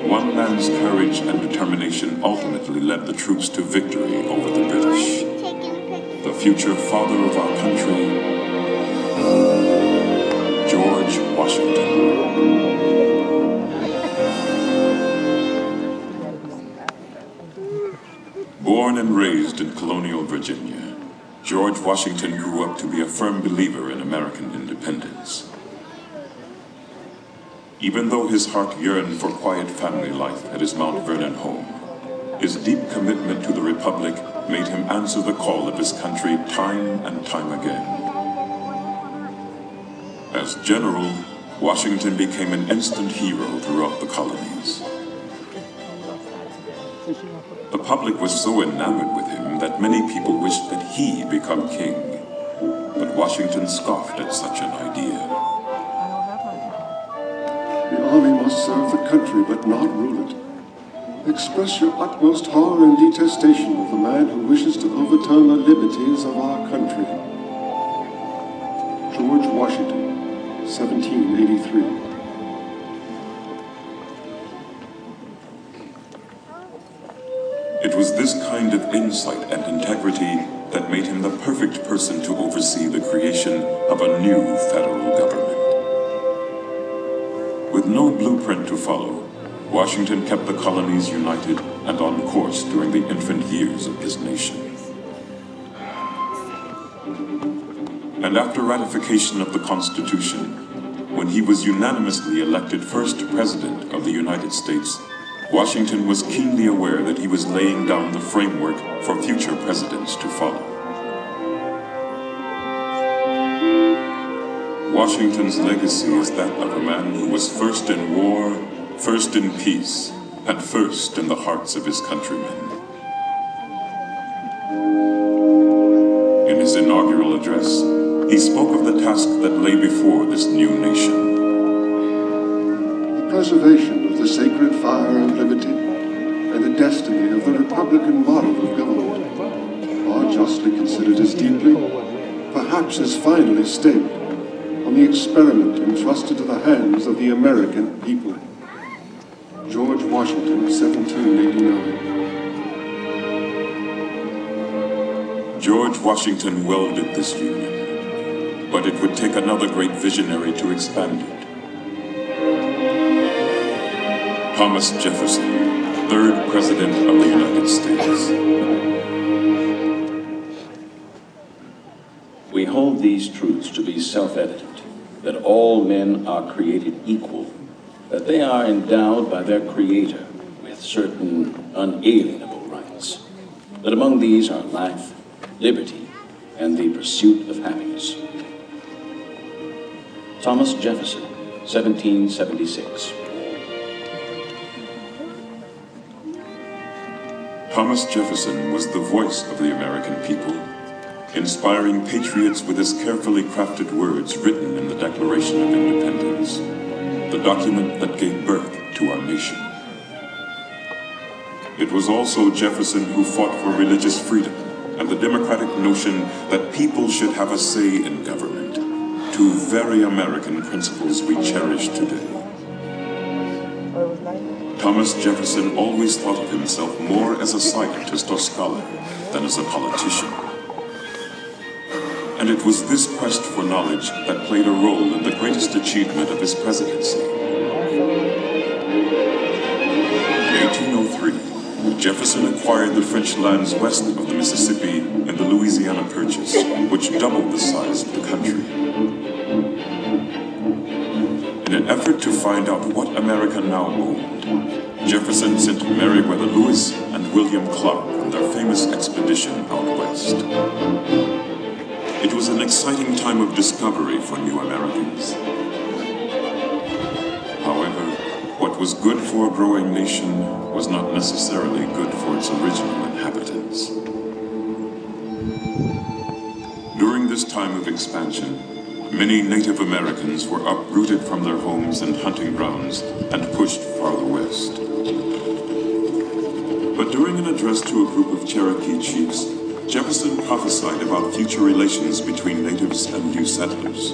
S11: one man's courage and determination ultimately led the troops to victory over the British. The future father of our country, George Washington. Born and raised in colonial Virginia, George Washington grew up to be a firm believer in American independence. Even though his heart yearned for quiet family life at his Mount Vernon home, his deep commitment to the Republic made him answer the call of his country time and time again. As general, Washington became an instant hero throughout the colonies. The public was so enamored with him that many people wished that he become king. But Washington scoffed at such an idea.
S12: The army must serve the country, but not rule it. Express your utmost horror and detestation of the man who wishes to overturn the liberties of our country. George Washington, 1783.
S11: It was this kind of insight and integrity that made him the perfect person to oversee the creation of a new federal government. With no blueprint to follow, Washington kept the colonies united and on course during the infant years of this nation. And after ratification of the Constitution, when he was unanimously elected first President of the United States, Washington was keenly aware that he was laying down the framework for future presidents to follow. Washington's legacy is that of a man who was first in war, first in peace, and first in the hearts of his countrymen. In his inaugural address, he spoke of the task that lay before this new nation.
S12: The preservation of the sacred fire and liberty, and the destiny of the Republican model of government are justly considered as deeply, perhaps as finally staked, on the experiment entrusted to the hands of the American people. George Washington, 1789.
S11: George Washington welded this union, but it would take another great visionary to expand it. Thomas Jefferson, 3rd President of the United States.
S13: We hold these truths to be self-evident, that all men are created equal, that they are endowed by their Creator with certain unalienable rights, that among these are life, liberty, and the pursuit of happiness. Thomas Jefferson, 1776.
S11: Thomas Jefferson was the voice of the American people, inspiring patriots with his carefully crafted words written in the Declaration of Independence, the document that gave birth to our nation. It was also Jefferson who fought for religious freedom and the democratic notion that people should have a say in government, two very American principles we cherish today. Thomas Jefferson always thought of himself more as a scientist or scholar than as a politician. And it was this quest for knowledge that played a role in the greatest achievement of his presidency. In 1803, Jefferson acquired the French lands west of the Mississippi in the Louisiana Purchase, which doubled the size of the country. In an effort to find out what America now owned, Jefferson sent Meriwether Lewis and William Clark on their famous expedition out west. It was an exciting time of discovery for new Americans. However, what was good for a growing nation was not necessarily good for its original inhabitants. During this time of expansion, many Native Americans were uprooted from their homes and hunting grounds and pushed farther west. But during an address to a group of Cherokee chiefs, Jefferson prophesied about future relations between natives and new settlers.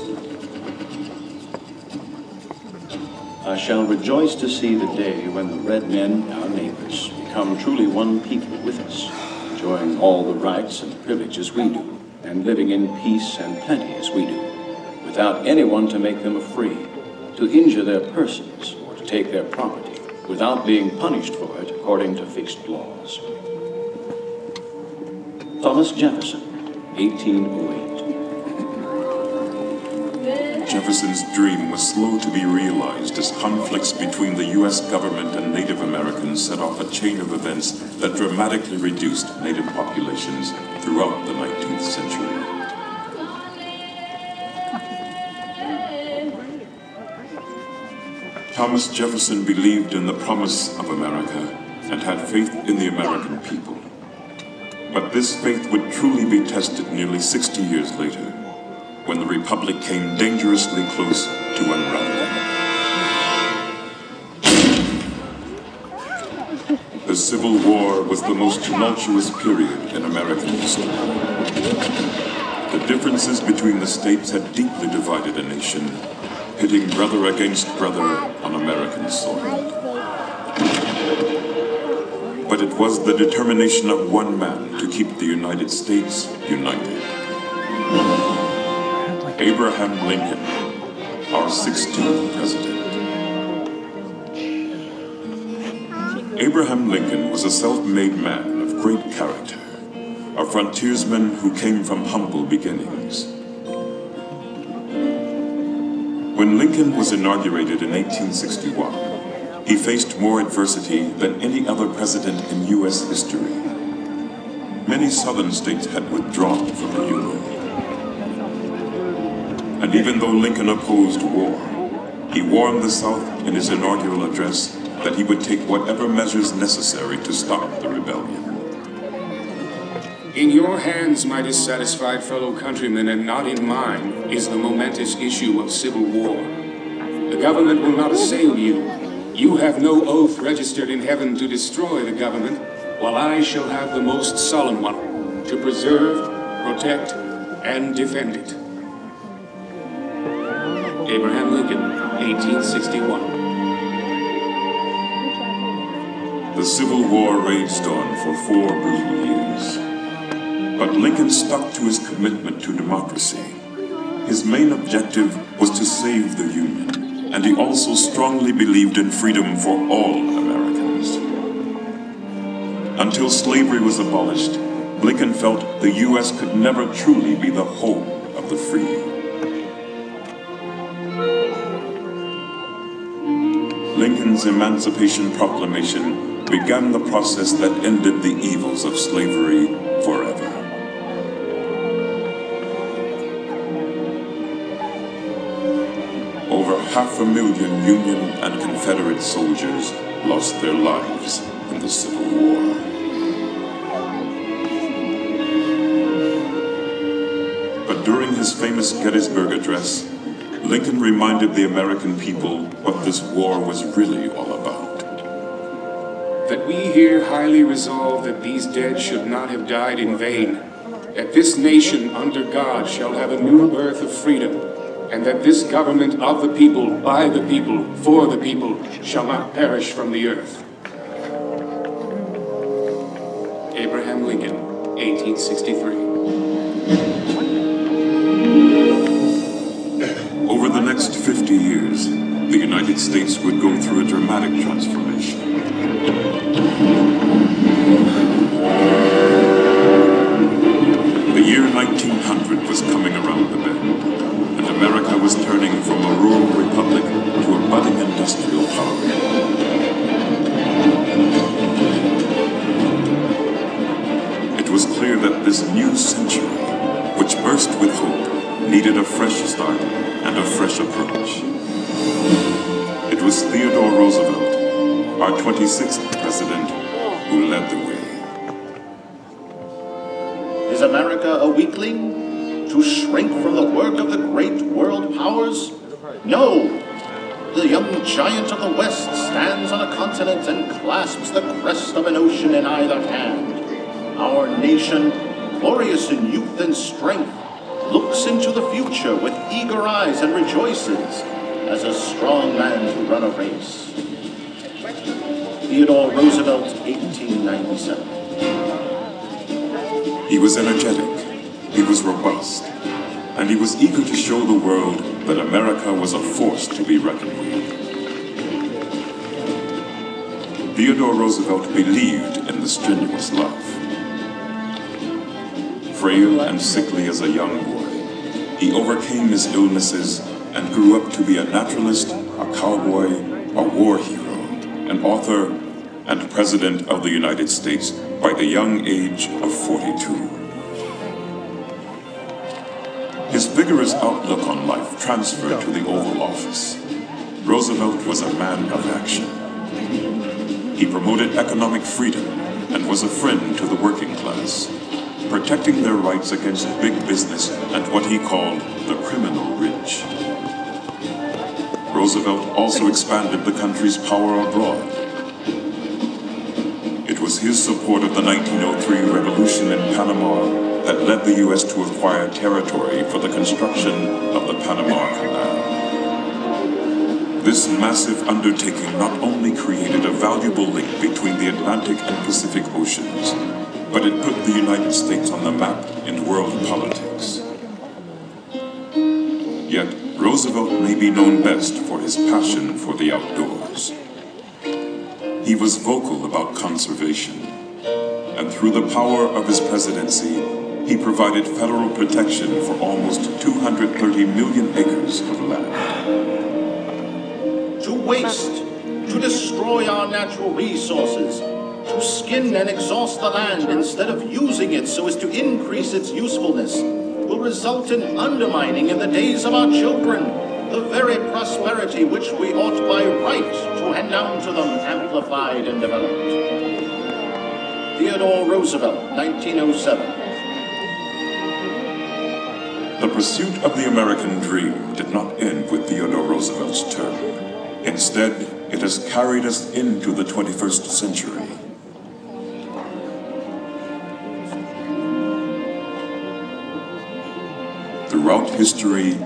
S13: I shall rejoice to see the day when the red men, our neighbors, become truly one people with us, enjoying all the rights and privileges we do, and living in peace and plenty as we do, without anyone to make them afraid, to injure their persons, or to take their property, without being punished for it according to fixed laws. Thomas Jefferson, 1808.
S11: Jefferson's dream was slow to be realized as conflicts between the U.S. government and Native Americans set off a chain of events that dramatically reduced Native populations throughout the 19th century. Thomas Jefferson believed in the promise of America and had faith in the American people. But this faith would truly be tested nearly 60 years later, when the Republic came dangerously close to unraveling. The Civil War was the most tumultuous period in American history. The differences between the states had deeply divided a nation, pitting brother against brother on American soil. But it was the determination of one man to keep the United States united. Abraham Lincoln, our 16th president. Abraham Lincoln was a self-made man of great character, a frontiersman who came from humble beginnings. When Lincoln was inaugurated in 1861, he faced more adversity than any other president in U.S. history. Many southern states had withdrawn from the Union. And even though Lincoln opposed war, he warned the South in his inaugural address that he would take whatever measures necessary to stop the rebellion.
S14: In your hands, my dissatisfied fellow countrymen, and not in mine, is the momentous issue of civil war. The government will not assail you. You have no oath registered in heaven to destroy the government, while I shall have the most solemn one, to preserve, protect, and defend it. Abraham Lincoln, 1861.
S11: The Civil War raged on for 4 brutal years. But Lincoln stuck to his commitment to democracy. His main objective was to save the Union, and he also strongly believed in freedom for all Americans. Until slavery was abolished, Lincoln felt the U.S. could never truly be the home of the free. Lincoln's Emancipation Proclamation began the process that ended the evils of slavery forever. Over 500,000 Union and Confederate soldiers lost their lives in the Civil War. his famous Gettysburg Address, Lincoln reminded the American people what this war was really all about.
S14: That we here highly resolve that these dead should not have died in vain, that this nation under God shall have a new birth of freedom, and that this government of the people, by the people, for the people, shall not perish from the earth. Abraham Lincoln, 1863.
S11: Over the next 50 years, the United States would go through a dramatic transformation. The year 1900 was coming around the bend, and America was turning from a rural republic to a budding industrial power. It was clear that this new century, which burst with hope, needed a fresh start and a fresh approach. It was Theodore Roosevelt, our 26th president, who led the way.
S6: Is America a weakling, to shrink from the work of the great world powers? No! The young giant of the West stands on a continent and clasps the crest of an ocean in either hand. Our nation, glorious in youth and strength, looks into the future with eager eyes and rejoices as a strong man to run a race. Theodore Roosevelt, 1897.
S11: He was energetic, he was robust, and he was eager to show the world that America was a force to be reckoned with. Theodore Roosevelt believed in the strenuous life. Frail and sickly as a young boy, he overcame his illnesses and grew up to be a naturalist, a cowboy, a war hero, an author, and President of the United States by the young age of 42. His vigorous outlook on life transferred to the Oval Office. Roosevelt was a man of action. He promoted economic freedom and was a friend to the working class, protecting their rights against big business and what he called the criminal rich. Roosevelt also expanded the country's power abroad. It was his support of the 1903 revolution in Panama that led the U.S. to acquire territory for the construction of the Panama Canal. This massive undertaking not only created a valuable link between the Atlantic and Pacific Oceans, but it put the United States on the map in world politics. Yet, Roosevelt may be known best for his passion for the outdoors. He was vocal about conservation, and through the power of his presidency, he provided federal protection for almost 230 million acres of land.
S6: To waste, to destroy our natural resources, to skin and exhaust the land instead of using it so as to increase its usefulness, will result in undermining in the days of our children the very prosperity which we ought by right to hand down to them amplified and developed. Theodore Roosevelt, 1907.
S11: The pursuit of the American dream did not end with Theodore Roosevelt's term. Instead, it has carried us into the 21st century. Throughout history,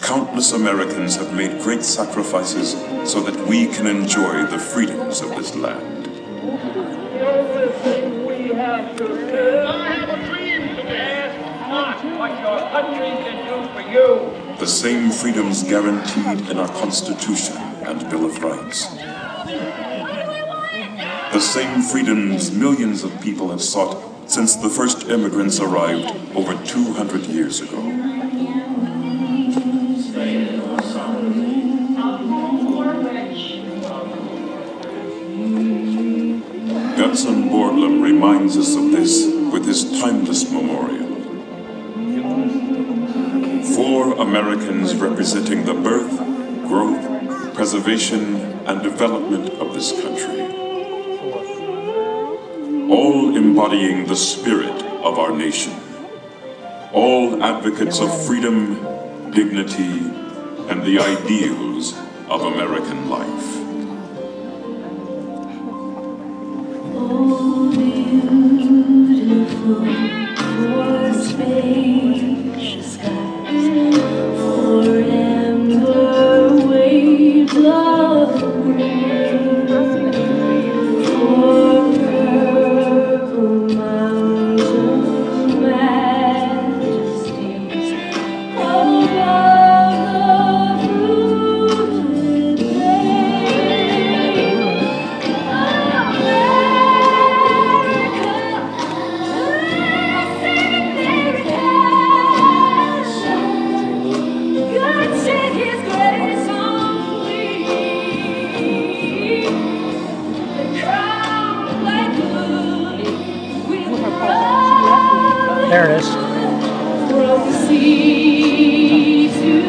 S11: countless Americans have made great sacrifices so that we can enjoy the freedoms of this land.
S8: The only thing we have to do, I have a dream to ask not what your country can do for you.
S11: The same freedoms guaranteed in our Constitution and Bill of Rights. The same freedoms millions of people have sought since the first immigrants arrived over 200 years ago. Gutzon Borglum reminds us of this with his timeless memorial. 4 Americans representing the birth, growth, preservation, and development of this country. All embodying the spirit of our nation. all advocates of freedom, dignity, and the ideals of American life.
S15: Oh, beautiful for spacious skies, for amber waves of rain, for purple mountain majesties above the fruited plain.
S1: There it is.
S15: From sea to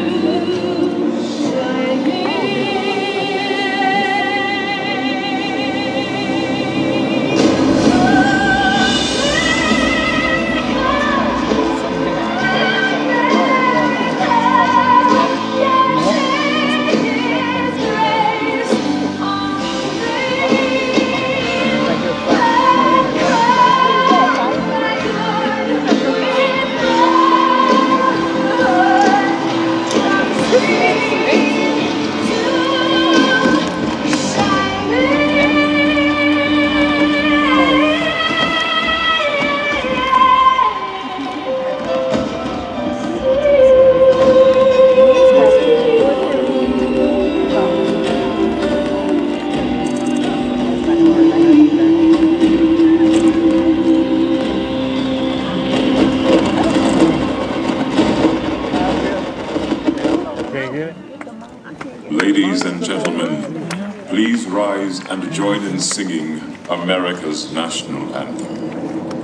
S11: Ladies and gentlemen, please rise and join in singing America's national anthem.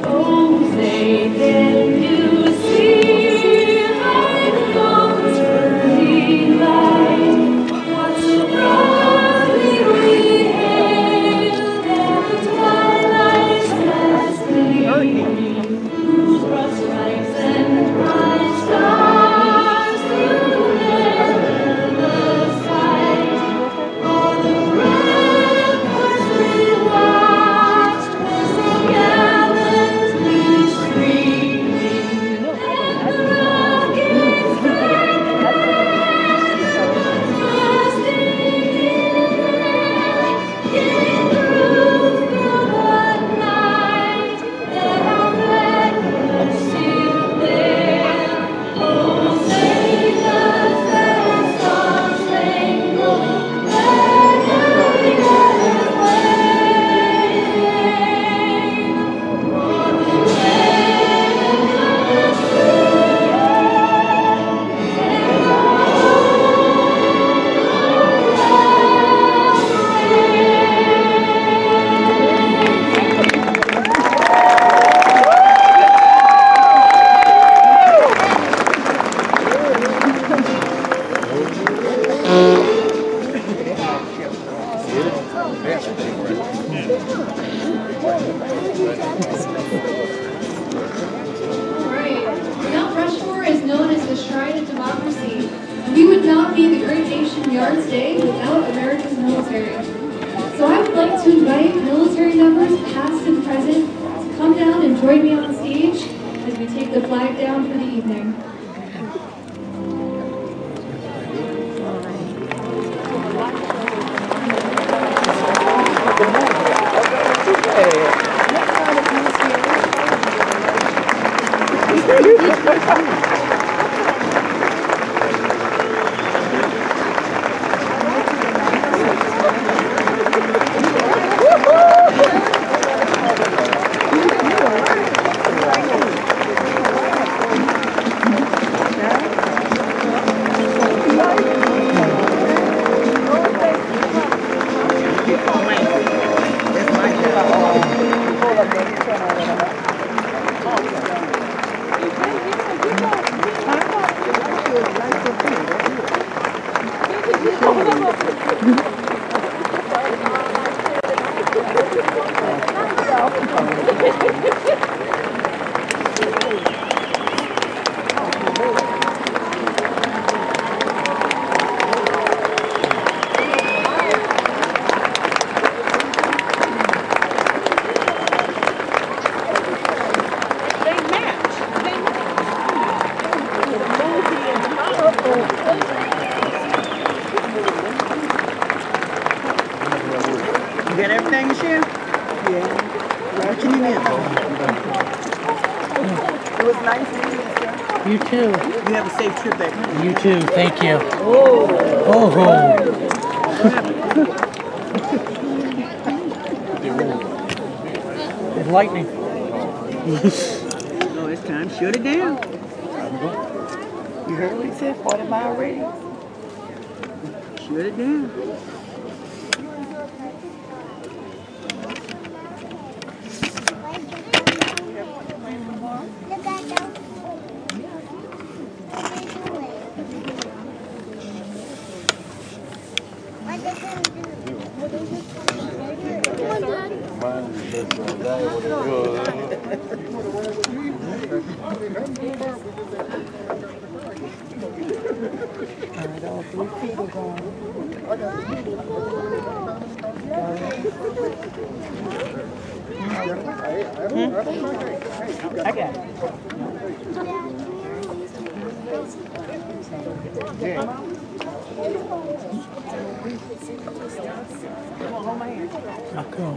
S15: Oh, say can you see my thoughts delight? What surrounding we hailed and twilight's last gleam, whose broad stripes and bright stars through endless sight, all the ramparts we watched were so gallantly streaming, and the rockets
S10: Right. Mount Rushmore is known as the Shrine of Democracy. We would not be the great nation we are today without America's military. So I would like to invite military members, past and present, to come down and join me on stage as we take the flag down for the evening.
S9: nice meeting you, sir.
S1: You too.
S9: You have a safe trip back home.
S1: You too. Thank you.
S9: Oh.
S1: It's lightning.
S9: No, it's time. Shut it down. You heard what he said? 40-mile radius. Shut it down. All 3 feet are gone. I got it. Come on, hold my hand.
S1: Oh, cool.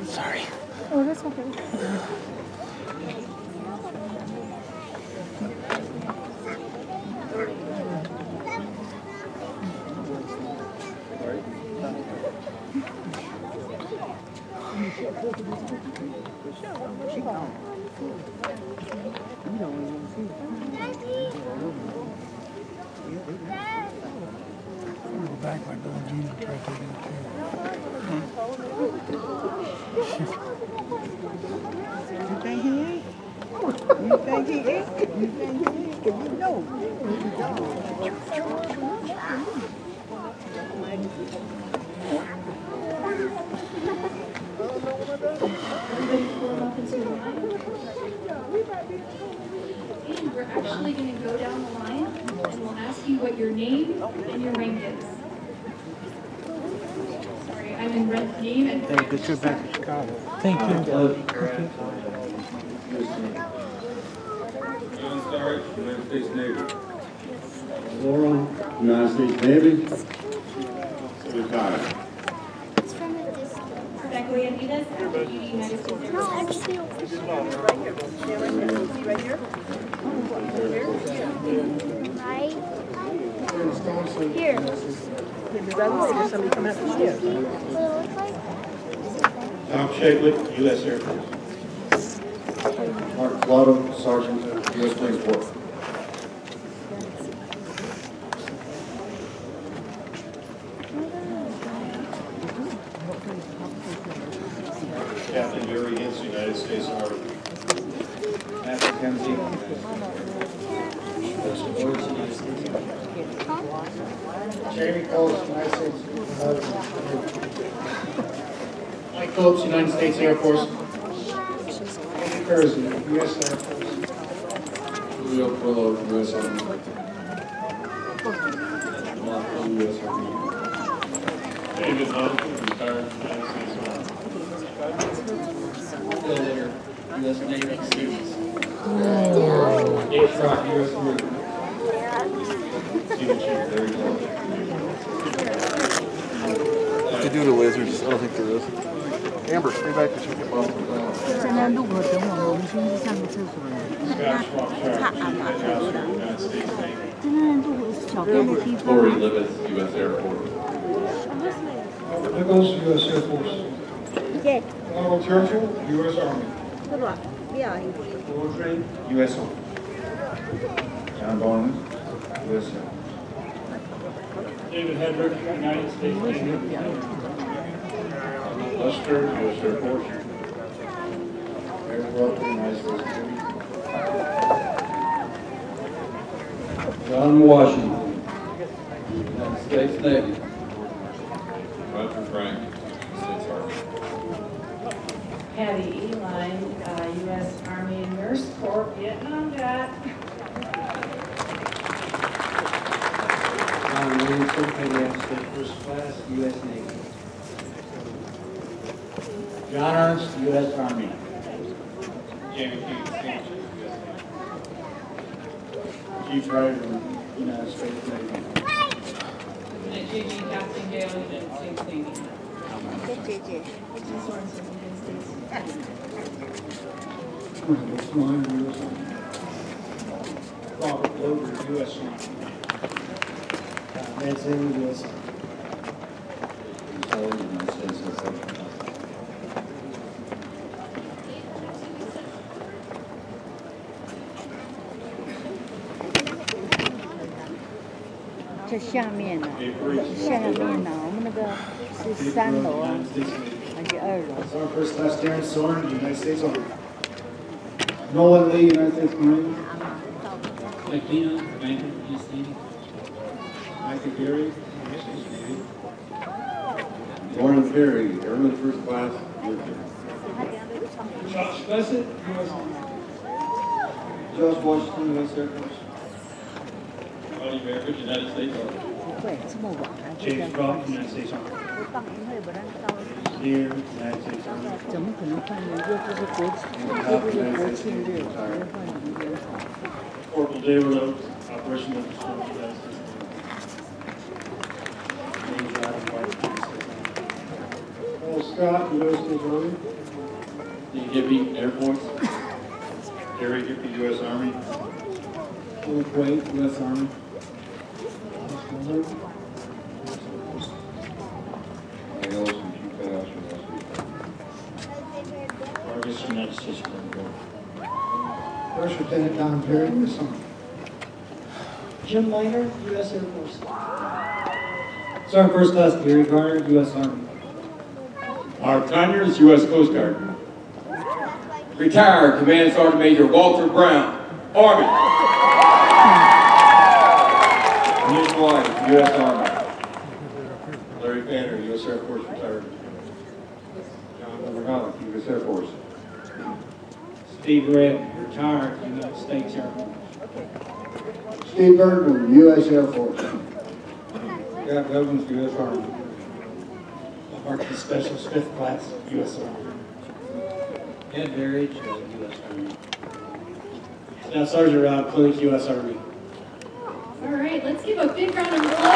S1: Sorry.
S10: Oh, that's okay.
S1: Go back by Bill and Jean and try to take it up here.
S9: You think he ain't? You think he ain't? You think he ain't? Cause you know.
S10: And we're actually going to go down the line and we'll ask you what your name and your rank is. Sorry, I'm in red name and
S1: Have a good trip back to Chicago. Thank you.
S16: John Stark, United States Navy.
S17: Laurel, United States Navy. Retired.
S10: Rebecca Leonidas, active duty United States Air Force.
S9: Right here.
S10: Here.
S9: Somebody come out the stairs.
S17: Tom Shakley, U.S. Air Force. Mark Flotto, Sergeant, U.S. Marine Corps.
S16: Captain Gary Hinson, United States Army. Matt McKenzie.
S18: Jamie Coles, United States. Mike Phillips, United States Air Force. Andy Kersey, U.S. Air Force.
S16: Julio Quillo, U.S. Army. Mark Hill, U.S. Army. David Hunt, retired United States Army.
S18: Bill Lear, U.S. Navy Seals.
S16: Dave Trot, U.S. Marine. Senior Chief Larry Clark.
S19: They do the Wizards. I don't think there is. Amber, stay back to check it out.
S20: 现在路口等我们，我们先去上个厕所。
S16: 差俺爸太多了。
S20: 在那路口小便的地方。
S16: Lori Liveth, U.S. Air Force.
S18: Nichols, U.S. Air Force. Donald Churchill, U.S. Army. Audrey, U.S. Army.
S16: John Barnes, U.S. Air Force.
S18: David Hedrick, United States Navy.
S17: Lester, U.S. Air Force. Eric Walker, United States Navy. John Washington, United States Navy.
S16: Roger Frank, States Army.
S21: Patty Eline, U.S. Army Nurse Corps, Vietnam vet.
S18: John Williamson, Petty Officer, First Class, U.S. Navy. John Ernst, U.S. Army.
S16: Jamie Keith, U.S. Navy.
S18: Chief Ryder, United States Navy.
S21: And J.G. Captain Gale, United States Navy.
S18: Robert Glover, U.S. Army. That's in the U.S. Army.
S17: United States Air Force.
S20: 这下面呢？下面呢？我们那个是3楼啊，还是2楼？
S18: Sergeant First Class Terrence Soren, United States Army. Nolan Lee, United States Marine.
S22: Mike Dino, Commander, U.S. Navy.
S18: Michael Gary, United States Navy.
S17: Warren Perry, Airman First Class, military.
S18: Josh Bassett, U.S. Army.
S17: Josh Washington, U.S. Air Force.
S16: Roddy Beveridge, United States Army.
S18: James Croft, United States Army. Deer, United States Army.
S20: 怎么可能换一个？这是国庆日，才换一个。
S18: Corporal David Oaks, Operational Control, United States Army. James Rodden White, United States Army. Paul Scott, U.S. States Army.
S17: Lee Hippie, Air Force. Gary Hippie, U.S. Army.
S18: Philip Wade, U.S. Army.
S17: Ray Olson, Chief Petty Officer,
S18: Vargas, United States Marine Corps. First Lieutenant Don Perry, U.S. Army. Jim Miner, U.S. Air Force. Sergeant First Class Gary Garner, U.S. Army.
S23: Mark Conyers, U.S. Coast Guard. Retired Command Sergeant Major Walter Brown, Army.
S17: Nick White, U.S. Army. Larry Banner, U.S. Air Force, retired. John Overhoff, U.S. Air Force.
S18: Steve Red, retired United States Army.
S17: Steve Bergman, U.S. Air Force. Scott Evans, U.S. Army.
S18: Marquis Specialist, 5th Class, U.S. Army. Ed Berridge, U.S. Army. Staff Sergeant Rob Clute, U.S. Army.
S10: All right, let's give a big round of applause.